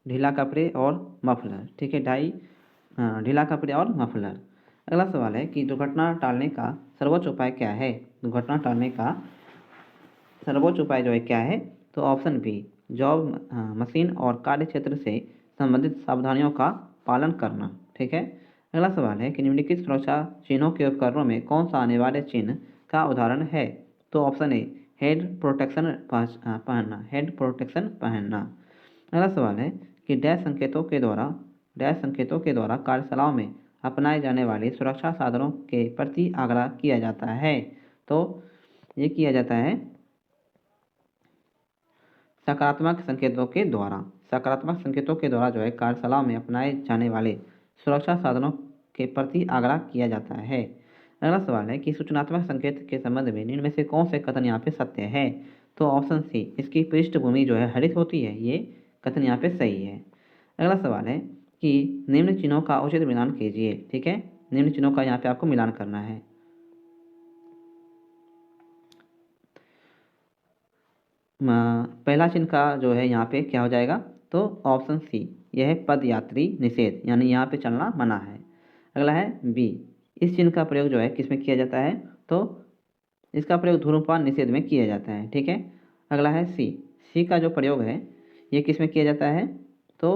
ढीला कपड़े और मफलर। ठीक है, ढीला कपड़े और मफलर। अगला सवाल है कि दुर्घटना टालने का सर्वोच्च उपाय क्या है। दुर्घटना टालने का सर्वोच्च उपाय जो है क्या है। तो ऑप्शन बी, जॉब, मशीन और कार्य क्षेत्र से संबंधित सावधानियों का पालन करना। ठीक है। अगला सवाल है कि निम्नलिखित सुरक्षा चिन्हों के उपकरणों में कौन सा अनिवार्य चिन्ह का उदाहरण है। तो ऑप्शन ए, हेड प्रोटेक्शन पहनना, हेड प्रोटेक्शन पहनना। अगला सवाल है कि डैश संकेतों के द्वारा कार्यशालाओं में अपनाए जाने वाले सुरक्षा साधनों के प्रति आग्रह किया जाता है। तो ये किया जाता है सकारात्मक संकेतों के द्वारा। सकारात्मक संकेतों के द्वारा जो है कार्यशालाओं में अपनाए जाने वाले सुरक्षा साधनों के प्रति आग्रह किया जाता है। अगला सवाल है कि सूचनात्मक संकेत के संबंध में निम्न में से कौन से कथन यहाँ पे सत्य है। तो ऑप्शन सी, इसकी पृष्ठभूमि जो है हरित होती है, ये कथन यहाँ पे सही है। अगला सवाल है कि निम्न चिन्हों का उचित मिलान कीजिए। ठीक है, निम्न चिन्हों का यहाँ पे आपको मिलान करना है। पहला चिन्ह का जो है यहाँ पे क्या हो जाएगा। तो ऑप्शन सी, यह है पदयात्री निषेध, यानी यहाँ पे चलना मना है। अगला है बी, इस चिन्ह का प्रयोग जो है किस में किया जाता है। तो इसका प्रयोग धूम्रपान निषेध में किया जाता है। ठीक है। अगला है सी का जो प्रयोग है ये किस में किया जाता है। तो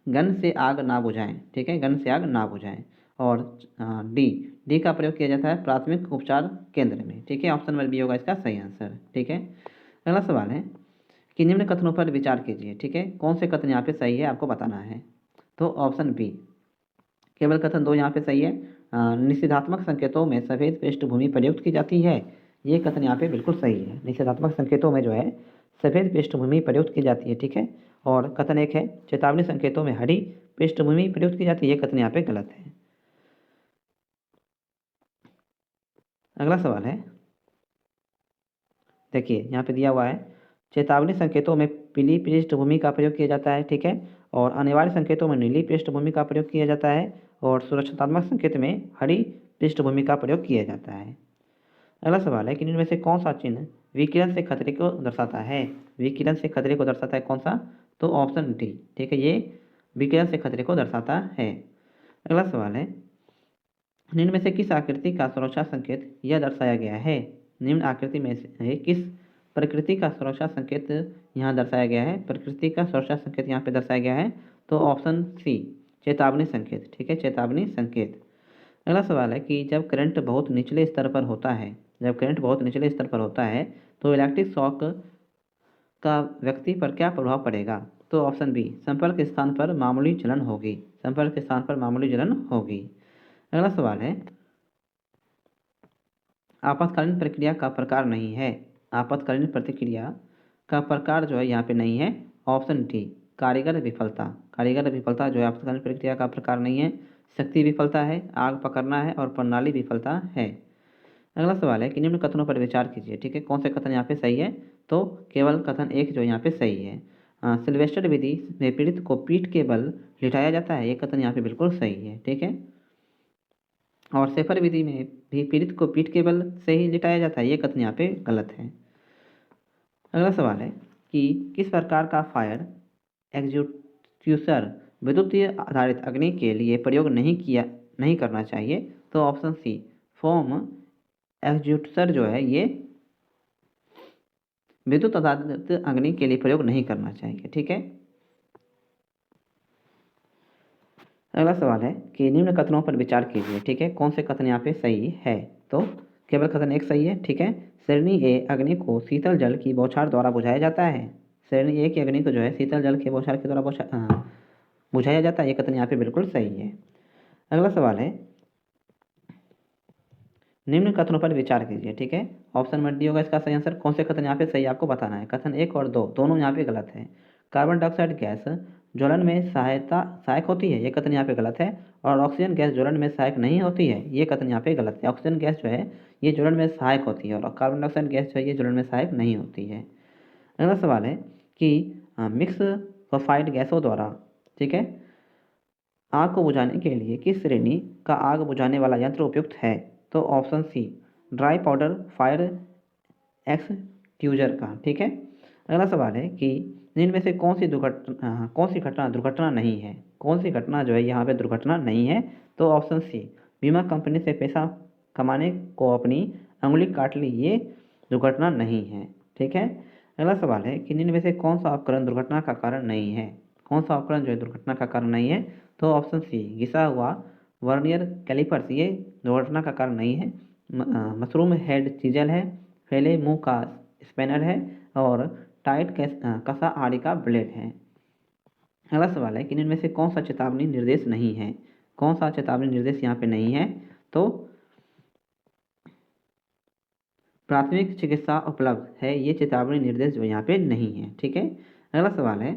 गन से आग ना बुझाएं। ठीक है, गन से आग ना बुझाएं। और डी का प्रयोग किया जाता है प्राथमिक उपचार केंद्र में। ठीक है, ऑप्शन नंबर बी होगा इसका सही आंसर। ठीक है। अगला सवाल है कि निम्न कथनों पर विचार कीजिए। ठीक है, कौन से कथन यहाँ पे सही है आपको बताना है। तो ऑप्शन बी, केवल कथन 2 यहाँ पे सही है। निषेधात्मक संकेतों में सफ़ेद पृष्ठभूमि प्रयुक्त की जाती है, ये कथन यहाँ पे बिल्कुल सही है। निषेधात्मक संकेतों में जो है सफ़ेद पृष्ठभूमि प्रयुक्त की जाती है। ठीक है। और कथन 1 है चेतावनी संकेतों में हरी पृष्ठभूमि प्रयुक्त की जाती है, ये कथन यहाँ पे गलत है। अगला सवाल है, देखिए यहाँ पे दिया हुआ है चेतावनी संकेतों में पीली पृष्ठभूमि का प्रयोग किया जाता है। ठीक है। और अनिवार्य संकेतों में नीली पृष्ठभूमि का प्रयोग किया जाता है और सुरक्षात्मक संकेत में हरी पृष्ठभूमि का प्रयोग किया जाता है। अगला सवाल है कि इनमें से कौन सा चिन्ह विकिरण से खतरे को दर्शाता है। विकिरण से खतरे को दर्शाता है कौन सा। तो ऑप्शन डी, ठीक है, ये विकिरण से खतरे को दर्शाता है। अगला सवाल है, निम्न में से किस आकृति का सुरक्षा संकेत यह दर्शाया गया है। निम्न आकृति में से किस प्रकृति का सुरक्षा संकेत यहाँ दर्शाया गया है। प्रकृति का सुरक्षा संकेत यहाँ पे दर्शाया गया है। तो ऑप्शन सी, चेतावनी संकेत। ठीक है, चेतावनी संकेत। अगला सवाल है कि जब करंट बहुत निचले स्तर पर होता है, जब करंट बहुत निचले स्तर पर होता है तो इलेक्ट्रिक शॉक का व्यक्ति पर क्या प्रभाव पड़ेगा। तो ऑप्शन बी, संपर्क स्थान पर मामूली जलन होगी, संपर्क स्थान पर मामूली जलन होगी। अगला सवाल है, आपातकालीन प्रक्रिया का प्रकार नहीं है। आपातकालीन प्रतिक्रिया का प्रकार जो है यहाँ पे नहीं है। ऑप्शन डी, कारीगर विफलता। कारीगर विफलता जो है आपातकालीन प्रक्रिया का प्रकार नहीं है। शक्ति विफलता है, आग पकड़ना है और प्रणाली विफलता है। अगला सवाल है कि निम्न कथनों पर विचार कीजिए। ठीक है, कौन से कथन यहाँ पे सही है। तो केवल कथन 1 जो यहाँ पे सही है। सिल्वेस्टर विधि में पीड़ित को पीठ के बल लिटाया जाता है, ये कथन यहाँ पे बिल्कुल सही है। ठीक है। और सेफर विधि में भी पीड़ित को पीठ के बल से ही लिटाया जाता है, ये कथन यहाँ पे गलत है। अगला सवाल है कि किस प्रकार का फायर एग्जीक्यूटर विद्युतीय आधारित अग्नि के लिए प्रयोग नहीं करना चाहिए। तो ऑप्शन सी, फोम एक्सटिंग्विशर जो है ये विद्युत आधारित अग्नि के लिए प्रयोग नहीं करना चाहिए। ठीक है। अगला सवाल है कि निम्न कथनों पर विचार कीजिए। ठीक है, कौन से कथन यहाँ पे सही है? तो केवल कथन एक सही है। ठीक है, श्रेणी ए अग्नि को शीतल जल की बौछार द्वारा बुझाया जाता है। श्रेणी ए की अग्नि को जो है शीतल जल के बौछार के द्वारा बुझाया जाता है। ये कथन यहाँ पे बिल्कुल सही है। अगला सवाल है, निम्न कथनों पर विचार कीजिए। ठीक है, ऑप्शन में डी होगा इसका सही आंसर। कौन से कथन यहाँ पे सही आपको बताना है। कथन 1 और 2 दोनों यहाँ पे गलत है। कार्बन डाइऑक्साइड गैस ज्वलन में सहायक होती है, ये कथन यहाँ पे गलत है। और ऑक्सीजन गैस ज्वलन में सहायक नहीं होती है, ये कथन यहाँ पे गलत है। ऑक्सीजन गैस जो है ये ज्वलन में सहायक होती है और कार्बन डाइऑक्साइड गैस जो है ये ज्वलन में सहायक नहीं होती है। अगला सवाल है कि मिक्स सल्फाइड गैसों द्वारा, ठीक है, आग को बुझाने के लिए किस श्रेणी का आग बुझाने वाला यंत्र उपयुक्त है? तो option C dry powder fire extinguisher का। ठीक है। अगला सवाल है कि इनमें से कौन सी घटना दुर्घटना नहीं है? कौन सी घटना जो है यहाँ पे दुर्घटना नहीं है? तो ऑप्शन सी बीमा कंपनी से पैसा कमाने को अपनी अंगुली काट ली, ये दुर्घटना नहीं है। ठीक है। अगला सवाल है कि इनमें से कौन सा उपकरण दुर्घटना का कारण नहीं है? कौन सा उपकरण जो है दुर्घटना का कारण नहीं है? तो ऑप्शन सी घिसा हुआ वर्नियर कैलिपर्स, ये दुर्घटना का कारण नहीं है। मशरूम हेड चीजल है, फैले मुंह का स्पैनर है और टाइट कसा आड़ी का ब्लेड है। अगला सवाल है कि इनमें से कौन सा चेतावनी निर्देश नहीं है? कौन सा चेतावनी निर्देश यहाँ पे नहीं है? तो प्राथमिक चिकित्सा उपलब्ध है, ये चेतावनी निर्देश जो यहाँ पे नहीं है। ठीक है। अगला सवाल है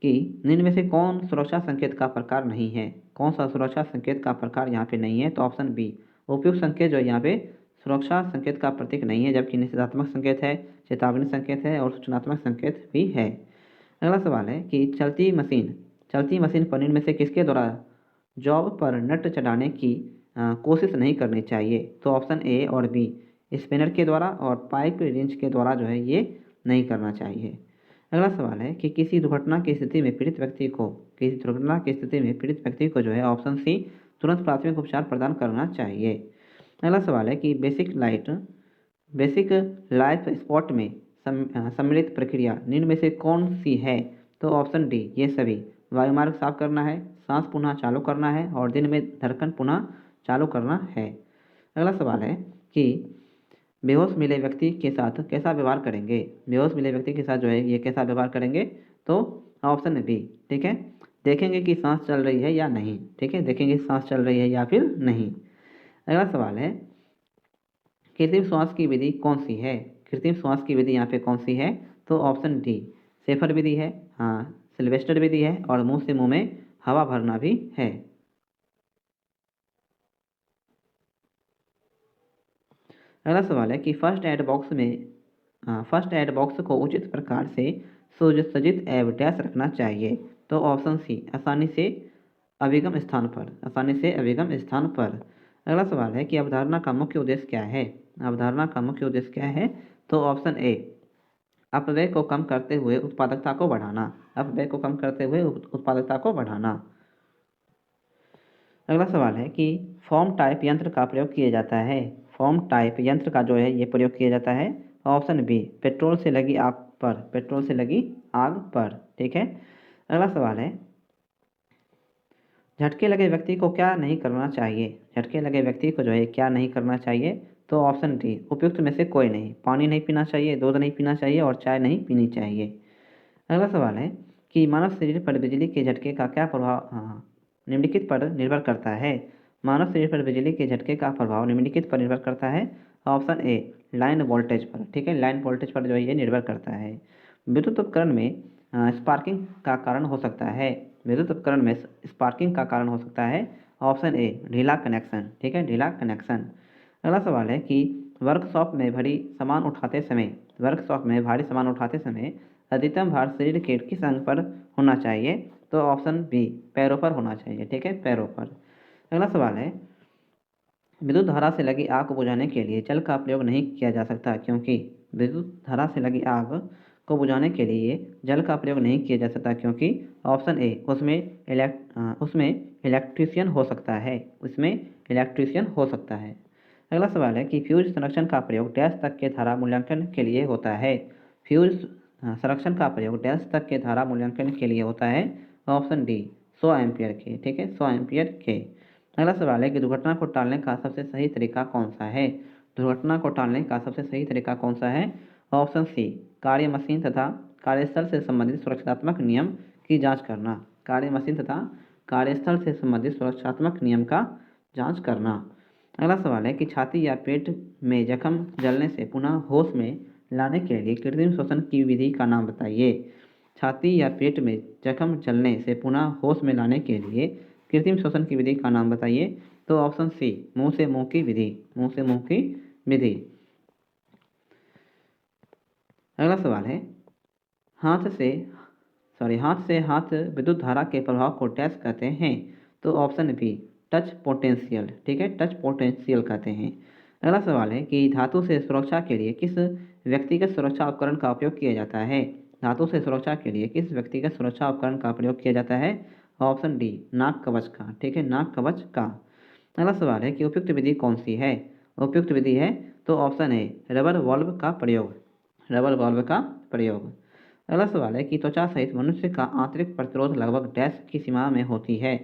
कि इनमें से कौन सुरक्षा संकेत का प्रकार नहीं है? कौन सा सुरक्षा संकेत का प्रकार यहाँ पे नहीं है? तो ऑप्शन बी उपयुक्त संकेत जो यहाँ पे सुरक्षा संकेत का प्रतीक नहीं है, जबकि निषेधात्मक संकेत है, चेतावनी संकेत है और सूचनात्मक संकेत भी है। अगला सवाल है कि चलती मशीन पर इनमें से किसके द्वारा जॉब पर नट चढ़ाने की कोशिश नहीं करनी चाहिए? तो ऑप्शन ए और बी स्पिनर के द्वारा और पाइप रिंच के द्वारा जो है ये नहीं करना चाहिए। अगला सवाल है कि किसी दुर्घटना की स्थिति में पीड़ित व्यक्ति को जो है ऑप्शन सी तुरंत प्राथमिक उपचार प्रदान करना चाहिए। अगला सवाल है कि बेसिक लाइफ सपोर्ट में सम्मिलित प्रक्रिया निम्न में से कौन सी है? तो ऑप्शन डी ये सभी। वायुमार्ग साफ करना है, सांस पुनः चालू करना है और दिन में धड़कन पुनः चालू करना है। अगला सवाल है कि बेहोश मिले व्यक्ति के साथ कैसा व्यवहार करेंगे? बेहोश मिले व्यक्ति के साथ जो है ये कैसा व्यवहार करेंगे? तो ऑप्शन बी, ठीक है, देखेंगे कि सांस चल रही है या नहीं। ठीक है, देखेंगे सांस चल रही है या फिर नहीं। अगला सवाल है कृत्रिम श्वास की विधि कौन सी है? कृत्रिम श्वास की विधि यहाँ पे कौन सी है? तो ऑप्शन डी शेफर विधि है, हाँ सिल्वेस्टर विधि है और मुंह से मुंह में हवा भरना भी है। अगला सवाल है कि फर्स्ट एड बॉक्स को उचित प्रकार से सुसज्जित एवं डैश रखना चाहिए। तो ऑप्शन सी आसानी से अभिगम स्थान पर। अगला सवाल है कि अवधारणा का मुख्य उद्देश्य क्या है? तो ऑप्शन ए अपव्यय को कम करते हुए उत्पादकता को बढ़ाना। अगला सवाल है कि फॉर्म टाइप यंत्र का प्रयोग किया जाता है। फॉर्म टाइप यंत्र का जो है ये प्रयोग किया जाता है ऑप्शन बी पेट्रोल से लगी आग पर। ठीक है। अगला सवाल है झटके लगे व्यक्ति को क्या नहीं करना चाहिए? झटके लगे व्यक्ति को जो है क्या नहीं करना चाहिए? तो ऑप्शन डी उपयुक्त में से कोई नहीं। पानी नहीं पीना चाहिए, दूध नहीं पीना चाहिए और चाय नहीं पीनी चाहिए। अगला सवाल है कि मानव शरीर पर बिजली के झटके का क्या प्रभाव निम्नलिखित पर निर्भर करता है? मानव शरीर पर बिजली के झटके का प्रभाव निम्नलिखित पर निर्भर करता है। ऑप्शन ए लाइन वोल्टेज पर। ठीक है, लाइन वोल्टेज पर जो है ये निर्भर करता है। विद्युत उपकरण में स्पार्किंग का कारण हो सकता है। ऑप्शन ए ढीला कनेक्शन। ठीक है, ढीला कनेक्शन। अगला सवाल है कि वर्कशॉप में भारी सामान उठाते समय अधिकतम भार शरीर के किस अंग पर होना चाहिए? तो ऑप्शन बी पैरों पर होना चाहिए। ठीक है, पैरों पर। अगला सवाल है विद्युत धारा से लगी आग को बुझाने के लिए जल का प्रयोग नहीं किया जा सकता क्योंकि? विद्युत धारा से लगी आग को बुझाने के लिए जल का प्रयोग नहीं किया जा सकता क्योंकि ऑप्शन ए उसमें इलेक्ट्रीशियन हो सकता है। अगला सवाल है कि फ्यूज संरक्षण का प्रयोग डैश तक के धारा मूल्यांकन के लिए होता है। फ्यूज संरक्षण का प्रयोग डैश तक के धारा मूल्यांकन के लिए होता है। ऑप्शन डी 100 एम्पियर के। ठीक है, 100 एम्पियर के। अगला सवाल है कि दुर्घटना को टालने का सबसे सही तरीका कौन सा है। दुर्घटना को टालने का सबसे सही तरीका कौन सा है। ऑप्शन सी कार्य मशीन तथा कार्यस्थल से संबंधित सुरक्षात्मक नियम की जांच करना। कार्य मशीन तथा कार्यस्थल से संबंधित सुरक्षात्मक नियम का जांच करना। अगला सवाल है कि छाती या पेट में जख्म जलने से पुनः होश में लाने के लिए कृत्रिम श्वसन की विधि का नाम बताइए। छाती या पेट में जख्म जलने से पुनः होश में लाने के लिए कृत्रिम श्वसन की विधि का नाम बताइए। तो ऑप्शन सी मुंह से मुंह की विधि। मुंह से मुंह की विधि। अगला सवाल है हाथ से हाथ विद्युत धारा के प्रभाव को डैश कहते हैं। तो ऑप्शन बी टच पोटेंशियल। ठीक है, टच पोटेंशियल कहते हैं। अगला सवाल है कि धातु से सुरक्षा के लिए किस व्यक्तिगत सुरक्षा उपकरण का उपयोग किया जाता है। धातु से सुरक्षा के लिए किस व्यक्तिगत सुरक्षा उपकरण का प्रयोग किया जाता है। ऑप्शन डी नाक कवच का। ठीक है, नाक कवच का। अगला सवाल है कि उपयुक्त विधि कौन सी है। उपयुक्त विधि है तो ऑप्शन है रबर वाल्व का प्रयोग। रबर वाल्व का प्रयोग। अगला सवाल है कि त्वचा सहित मनुष्य का आंतरिक प्रतिरोध लगभग डैश की सीमा में होती है।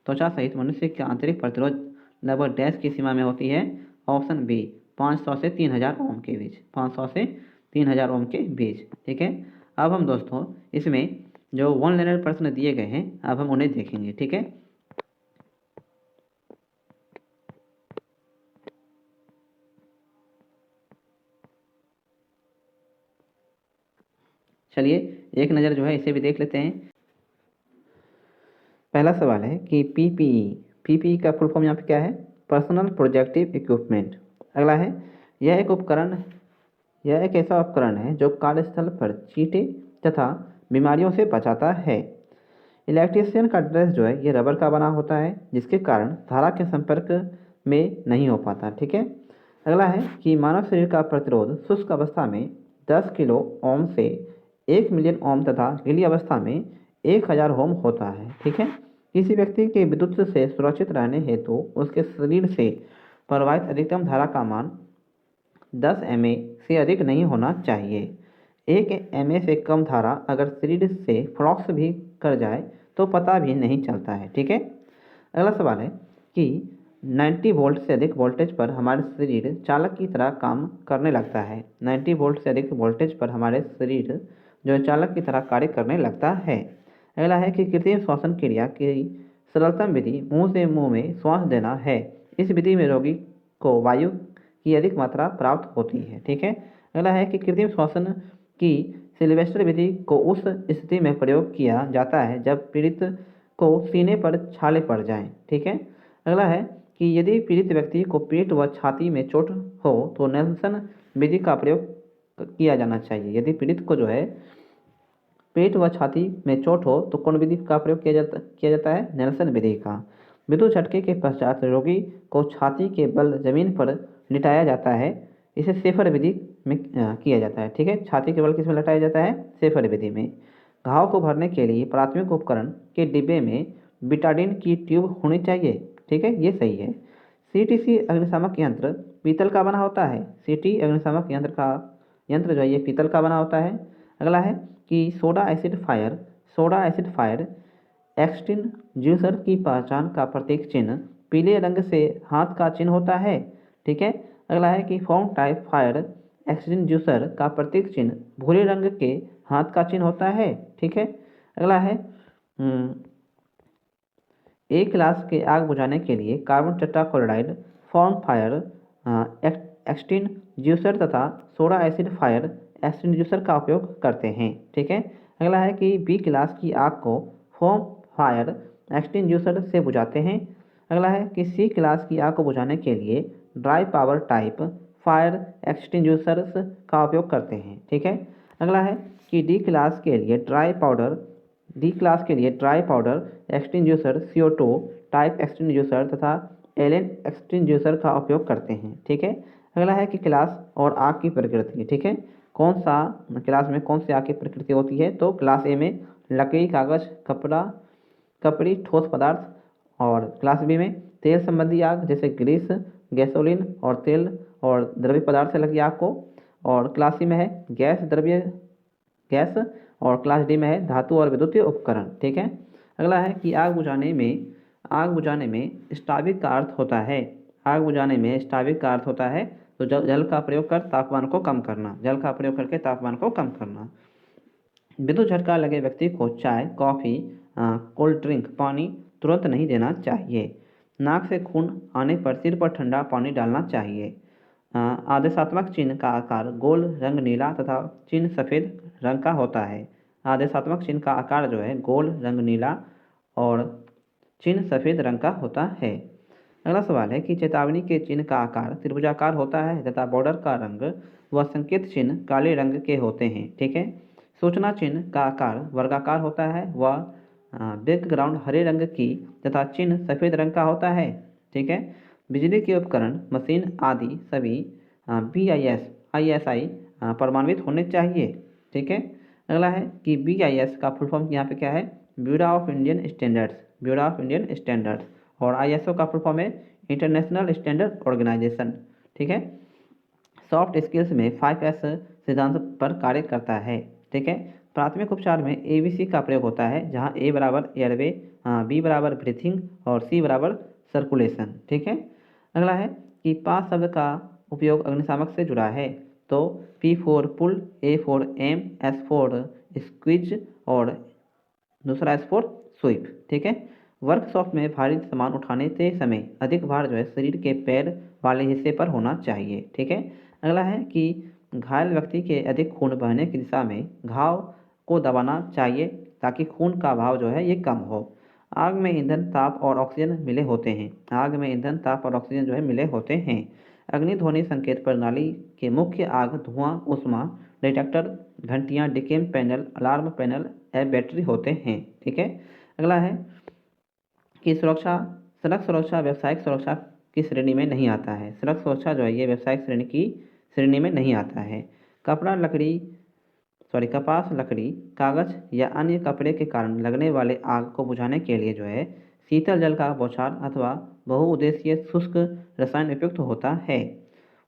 त्वचा सहित मनुष्य का आंतरिक प्रतिरोध लगभग डैश की सीमा में होती है। ऑप्शन बी 500 से 3000 ओम के बीच। 500 से 3000 ओम के बीच। ठीक है, अब हम दोस्तों इसमें जो 1 लाइनर प्रश्न दिए गए हैं अब हम उन्हें देखेंगे। ठीक है, चलिए एक नज़र जो है इसे भी देख लेते हैं। पहला सवाल है कि पीपीई का फुल फॉर्म यहाँ पे क्या है। Personal protective equipment. अगला है यह एक ऐसा उपकरण है जो कार्यस्थल पर चींटे तथा बीमारियों से बचाता है। इलेक्ट्रीशियन का ड्रेस जो है ये रबर का बना होता है जिसके कारण धारा के संपर्क में नहीं हो पाता। ठीक है। अगला है कि मानव शरीर का प्रतिरोध शुष्क अवस्था में 10 किलो ओम से 1 मिलियन ओम तथा गीली अवस्था में 1000 ओम होता है। ठीक है। किसी व्यक्ति के विद्युत से सुरक्षित रहने हेतु उसके शरीर से प्रवाहित अधिकतम धारा का मान 10 MA से अधिक नहीं होना चाहिए। 1 MA से कम धारा अगर शरीर से फ्लक्स भी कर जाए तो पता भी नहीं चलता है। ठीक है। अगला सवाल है कि 90 वोल्ट से अधिक वोल्टेज पर हमारे शरीर चालक की तरह काम करने लगता है। 90 वोल्ट से अधिक वोल्टेज पर हमारे शरीर जो चालक की तरह कार्य करने लगता है। अगला है कि कृत्रिम श्वसन क्रिया की सरलतम विधि मुंह से मुंह में श्वास देना है। इस विधि में रोगी को वायु की अधिक मात्रा प्राप्त होती है। ठीक है। अगला है कि कृत्रिम श्वसन की सिल्वेस्टर विधि को उस स्थिति में प्रयोग किया जाता है जब पीड़ित को सीने पर छाले पड़ जाएं। ठीक है। अगला है कि यदि पीड़ित व्यक्ति को पेट व छाती में चोट हो तो नेल्सन विधि का प्रयोग किया जाना चाहिए। यदि पीड़ित को जो है पेट व छाती में चोट हो तो कौन विधि का प्रयोग किया जाता है। नेल्सन विधि का। विद्युत झटके के पश्चात रोगी को छाती के बल जमीन पर लिटाया जाता है। इसे सेफर विधि में किया जाता है। ठीक है, छाती के बल किस में लिटाया जाता है। सेफर विधि में। घाव को भरने के लिए प्राथमिक उपकरण के डिब्बे में बिटाडिन की ट्यूब होनी चाहिए। ठीक है, ये सही है। CTC अग्निशामक यंत्र पीतल का बना होता है। CT अग्निशामक यंत्र जो है ये पीतल का बना होता है। अगला है कि सोडा एसिड फायर एक्सटिंग्विशर की पहचान का प्रतीक चिन्ह पीले रंग से हाथ का चिन्ह होता है। ठीक है। अगला है कि फोम टाइप फायर एक्सटिंग्विशर का प्रतीक चिन्ह भूरे रंग के हाथ का चिन्ह होता है। ठीक है। अगला है एक गिलास के आग बुझाने के लिए carbon tetrachloride form fire extinguisher तथा सोडा एसिड फायर एक्सटिंग्विशर का उपयोग करते हैं। ठीक है। अगला है कि बी क्लास की आग को फोम फायर एक्सटिंग्विशर से बुझाते हैं। अगला है कि सी क्लास की आग को बुझाने के लिए dry power type fire extinguishers का उपयोग करते हैं। ठीक है। अगला है कि डी क्लास के लिए dry powder extinguisher CO2 type extinguisher तथा एलन एक्सटिंग्विशर का उपयोग करते हैं। ठीक है। अगला है कि क्लास और आग की प्रकृति। ठीक है, कौन सा क्लास में कौन सी आग की प्रकृति होती है। तो क्लास ए में लकड़ी, कागज, कपड़ी, ठोस पदार्थ। और क्लास बी में तेल संबंधी आग जैसे ग्रीस, गैसोलीन और तेल और द्रव्य पदार्थ से लगी आग को। और क्लास सी में है गैस, द्रव्य गैस। और क्लास डी में है धातु और विद्युतीय उपकरण। ठीक है। अगला है कि आग बुझाने में स्टाविक का अर्थ होता है। आग बुझाने में स्टाविक का अर्थ होता है तो जल का प्रयोग कर तापमान को कम करना, जल का प्रयोग करके तापमान को कम करना। विद्युत झटका लगे व्यक्ति को चाय, कॉफ़ी, कोल्ड ड्रिंक, पानी तुरंत नहीं देना चाहिए। नाक से खून आने पर सिर पर ठंडा पानी डालना चाहिए। आदेशात्मक चिन्ह का आकार गोल, रंग नीला तथा चिन्ह सफ़ेद रंग का होता है। आदेशात्मक चिन्ह का आकार जो है गोल, रंग नीला और चिन्ह सफ़ेद रंग का होता है। अगला सवाल है कि चेतावनी के चिन्ह का आकार त्रिभुजाकार होता है तथा बॉर्डर का रंग व संकेत चिन्ह काले रंग के होते हैं। ठीक है। सूचना चिन्ह का आकार वर्गाकार होता है व बैकग्राउंड हरे रंग की तथा चिन्ह सफ़ेद रंग का होता है। ठीक है। बिजली के उपकरण, मशीन आदि सभी BIS ISI प्रमाणित होने चाहिए। ठीक है। अगला है कि BIS का फुल फॉर्म यहाँ पे क्या है, bureau of Indian standards, bureau of Indian standards. और ISO का फुल फॉर्म है इंटरनेशनल स्टैंडर्ड ऑर्गेनाइजेशन। ठीक है। सॉफ्ट स्किल्स में 5S सिद्धांत पर कार्य करता है। ठीक है। प्राथमिक उपचार में ABC का प्रयोग होता है जहाँ A बराबर एयरवे, B बराबर ब्रीथिंग और C बराबर सर्कुलेशन। ठीक है। अगला है कि पास शब्द का उपयोग अग्निशामक से जुड़ा है तो P for pull, A for aim, S for squeeze और दूसरा S फॉर स्वीप। ठीक है। वर्कशॉप में भारी सामान उठाने के समय अधिक भार जो है शरीर के पैर वाले हिस्से पर होना चाहिए। ठीक है। अगला है कि घायल व्यक्ति के अधिक खून बहने की दिशा में घाव को दबाना चाहिए ताकि खून का बहाव जो है ये कम हो। आग में ईंधन, ताप और ऑक्सीजन मिले होते हैं। आग में ईंधन, ताप और ऑक्सीजन जो है मिले होते हैं। अग्नि ध्वनि संकेत प्रणाली के मुख्य आग, धुआं, ऊष्मा डिटेक्टर, घंटियां, डिकेम पैनल, अलार्म पैनल, बैटरी होते हैं। ठीक है। अगला है कि सड़क सुरक्षा व्यावसायिक सुरक्षा की श्रेणी में नहीं आता है। सड़क सुरक्षा जो है ये व्यावसायिक श्रेणी में नहीं आता है। कपास, लकड़ी, कागज या अन्य कपड़े के कारण लगने वाले आग को बुझाने के लिए जो है शीतल जल का बौछार अथवा बहुउद्देशीय शुष्क रसायन उपयुक्त होता है।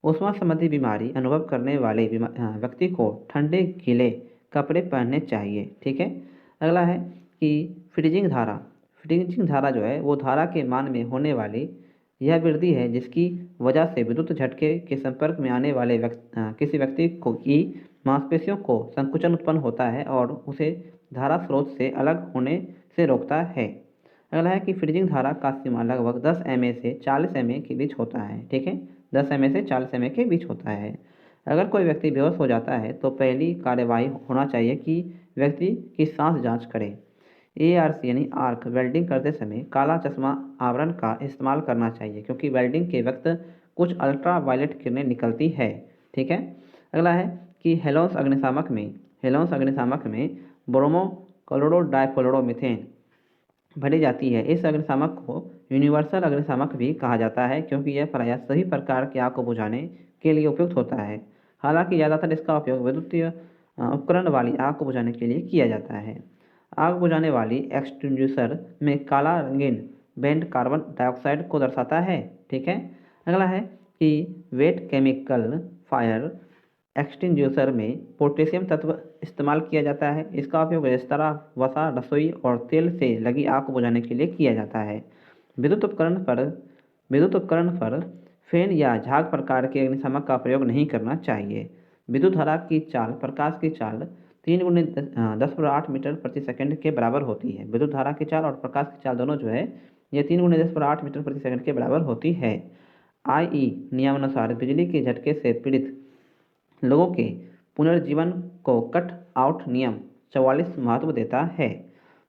ऊष्मा संबंधी बीमारी अनुभव करने वाले व्यक्ति को ठंडे गीले कपड़े पहनने चाहिए। ठीक है। अगला है कि फ्रीजिंग धारा जो है वो धारा के मान में होने वाली यह वृद्धि है जिसकी वजह से विद्युत झटके के संपर्क में आने वाले किसी व्यक्ति की मांसपेशियों को संकुचन उत्पन्न होता है और उसे धारा स्रोत से अलग होने से रोकता है। अगला है कि फ्रीजिंग धारा का सीमा लगभग 10 mA से 40 mA के बीच होता है। ठीक है। 10 mA से 40 mA के बीच होता है। अगर कोई व्यक्ति बेहोश हो जाता है तो पहली कार्यवाही होना चाहिए कि व्यक्ति की सांस जांच करें। ARC यानी आर्क वेल्डिंग करते समय काला चश्मा आवरण का इस्तेमाल करना चाहिए क्योंकि वेल्डिंग के वक्त कुछ अल्ट्रा वायलेट किरणें निकलती है। ठीक है। अगला है कि हेलोंस अग्निशामक में ब्रोमो क्लोरो डाइफ्लोरोमीथेन भरी जाती है। इस अग्निशामक को यूनिवर्सल अग्निशामक भी कहा जाता है क्योंकि यह प्रायः सभी प्रकार की आग को बुझाने के लिए उपयुक्त होता है। हालांकि ज़्यादातर इसका उपयोग विद्युतीय उपकरण वाली आग को बुझाने के लिए किया जाता है। आग बुझाने वाली एक्सटिंग्विशर में काला रंगीन बैंड कार्बन डाइऑक्साइड को दर्शाता है। ठीक है। अगला है कि वेट केमिकल फायर एक्सटिंग्विशर में पोटेशियम तत्व इस्तेमाल किया जाता है। इसका उपयोग रेस्तरां, वसा, रसोई और तेल से लगी आग को बुझाने के लिए किया जाता है। विद्युत उपकरण पर फैन या झाग प्रकार के अग्निशामक का प्रयोग नहीं करना चाहिए। विद्युत धारा की चाल, प्रकाश की चाल 3 × 10⁸ मीटर प्रति सेकंड के बराबर होती है। विद्युत धारा की चाल और प्रकाश की चाल दोनों जो है ये 3 × 10⁸ मीटर प्रति सेकंड के बराबर होती है। IE नियमानुसार बिजली के झटके से पीड़ित लोगों के पुनर्जीवन को कट आउट नियम 44 महत्व देता है।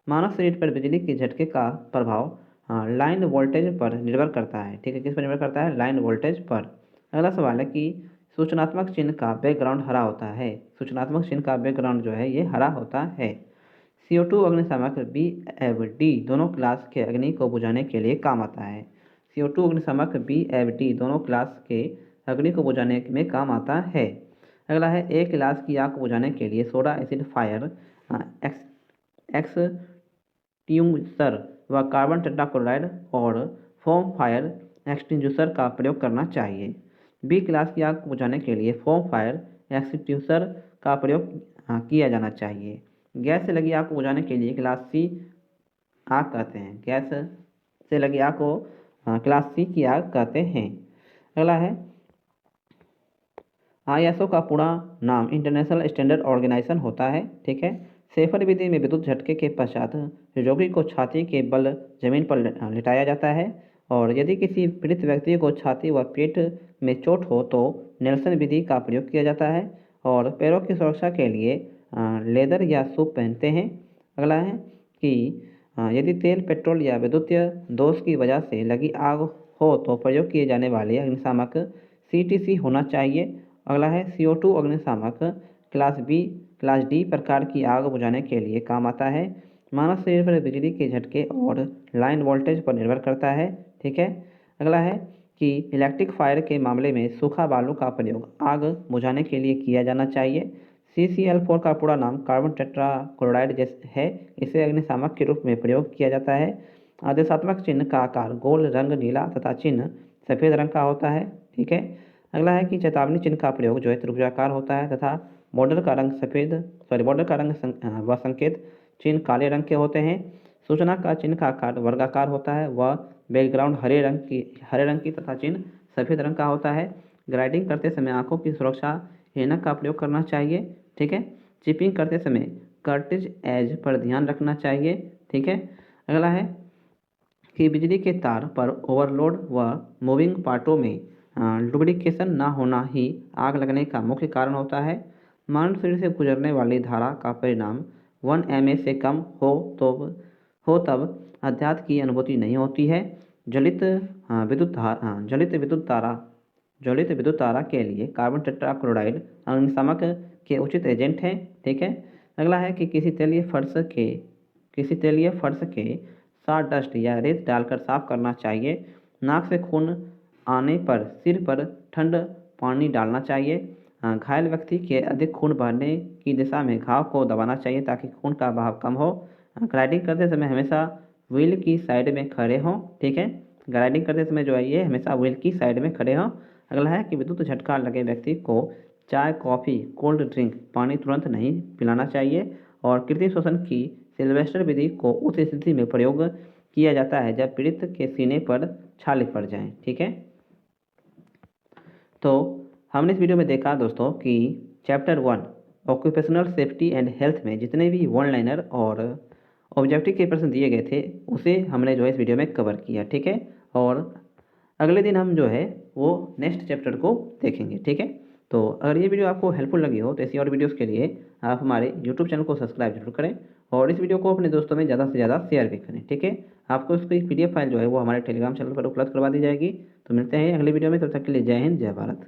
मानव शरीर पर बिजली के झटके का प्रभाव लाइन वोल्टेज पर निर्भर करता है। ठीक है। किस पर निर्भर करता है? लाइन वोल्टेज पर। अगला सवाल है कि सूचनात्मक चिन्ह का बैकग्राउंड हरा होता है। सूचनात्मक चिन्ह का बैकग्राउंड जो है ये हरा होता है। CO2 अग्निशामक BFD दोनों क्लास के अग्नि को बुझाने के लिए काम आता है। CO2 अग्निशामक BFD दोनों क्लास के अग्नि को बुझाने में काम आता है। अगला है एक गिलास की आग को बुझाने के लिए सोडा एसिड फायर एक्सटिंग्विशर व कार्बन टेट्राक्लोराइड और फोम फायर एक्सटिंग्विशर का प्रयोग करना चाहिए। बी क्लास की आग को बुझाने के लिए फोम फायर एक्सटिंग्विशर का प्रयोग किया जाना चाहिए। गैस से लगी आग को बुझाने के लिए क्लास सी आग कहते हैं। गैस से लगी आग को क्लास सी की आग कहते हैं। अगला है ISO का पूरा नाम इंटरनेशनल स्टैंडर्ड ऑर्गेनाइजेशन होता है। ठीक है। सेफर विधि में विद्युत झटके के पश्चात रोगी को छाती के बल जमीन पर लिटाया जाता है और यदि किसी पीड़ित व्यक्ति को छाती व पेट में चोट हो तो नेल्सन विधि का प्रयोग किया जाता है और पैरों की सुरक्षा के लिए लेदर या सूप पहनते हैं। अगला है कि यदि तेल पेट्रोल या विद्युतीय दोष की वजह से लगी आग हो तो प्रयोग किए जाने वाले अग्निशामक CTC होना चाहिए। अगला है CO2 अग्निशामक क्लास डी प्रकार की आग बुझाने के लिए काम आता है। मानव शरीर पर बिजली के झटके और लाइन वोल्टेज पर निर्भर करता है। ठीक है। अगला है कि इलेक्ट्रिक फायर के मामले में सूखा बालू का प्रयोग आग बुझाने के लिए किया जाना चाहिए। CCl4 का पूरा नाम कार्बन टेट्राक्लोराइड है। इसे अग्निशामक के रूप में प्रयोग किया जाता है। आदेशात्मक चिन्ह का आकार गोल रंग नीला तथा चिन्ह सफ़ेद रंग का होता है। ठीक है। अगला है कि चेतावनी चिन्ह का प्रयोग जो है त्रिभुजाकार होता है तथा बॉर्डर का रंग व संकेत चिन्ह काले रंग के होते हैं। सूचना का चिन्ह का आकार वर्गाकार होता है व बैकग्राउंड हरे रंग की तथा चिन्ह सफ़ेद रंग का होता है। ग्राइडिंग करते समय आंखों की सुरक्षा ऐनक का प्रयोग करना चाहिए। ठीक है। चिपिंग करते समय कर्टेज एज पर ध्यान रखना चाहिए। ठीक है। अगला है कि बिजली के तार पर ओवरलोड व मूविंग पार्टों में लुब्रिकेशन न होना ही आग लगने का मुख्य कारण होता है। मानव शरीर से गुजरने वाली धारा का परिणाम 1 mA से कम तब आघात की अनुभूति नहीं होती है। ज्वलित विद्युत तारा के लिए कार्बन टेट्राक्लोराइड अग्निशामक के उचित एजेंट हैं। ठीक है। अगला है कि किसी तेलीय फर्श के सॉडस्ट या रेत डालकर साफ करना चाहिए। नाक से खून आने पर सिर पर ठंड पानी डालना चाहिए। घायल व्यक्ति के अधिक खून बहने की दिशा में घाव को दबाना चाहिए ताकि खून का बहाव कम हो। ग्राइडिंग करते समय हमेशा व्हील की साइड में खड़े हों। ठीक है। ग्राइडिंग करते समय जो है ये हमेशा व्हील की साइड में खड़े हों। अगला है कि विद्युत झटका लगे व्यक्ति को चाय कॉफ़ी कोल्ड ड्रिंक पानी तुरंत नहीं पिलाना चाहिए और कृत्रिम श्वसन की सिल्वेस्टर विधि को उस स्थिति में प्रयोग किया जाता है जब पीड़ित के सीने पर छाले पड़ जाएं। ठीक है। तो हमने इस वीडियो में देखा दोस्तों कि chapter 1 occupational safety and health में जितने भी वन लाइनर और ऑब्जेक्टिव के प्रश्न दिए गए थे उसे हमने जो है इस वीडियो में कवर किया। ठीक है। और अगले दिन हम जो है वो नेक्स्ट चैप्टर को देखेंगे। ठीक है। तो अगर ये वीडियो आपको हेल्पफुल लगी हो तो ऐसी और वीडियोस के लिए आप हमारे यूट्यूब चैनल को सब्सक्राइब जरूर करें और इस वीडियो को अपने दोस्तों में ज़्यादा से ज़्यादा शेयर भी करें। ठीक है। आपको इसकी PDF फाइल जो है वो हमारे टेलीग्राम चैनल पर उपलब्ध करवा दी जाएगी। तो मिलते हैं अगले वीडियो में, तब तक के लिए जय हिंद जय भारत।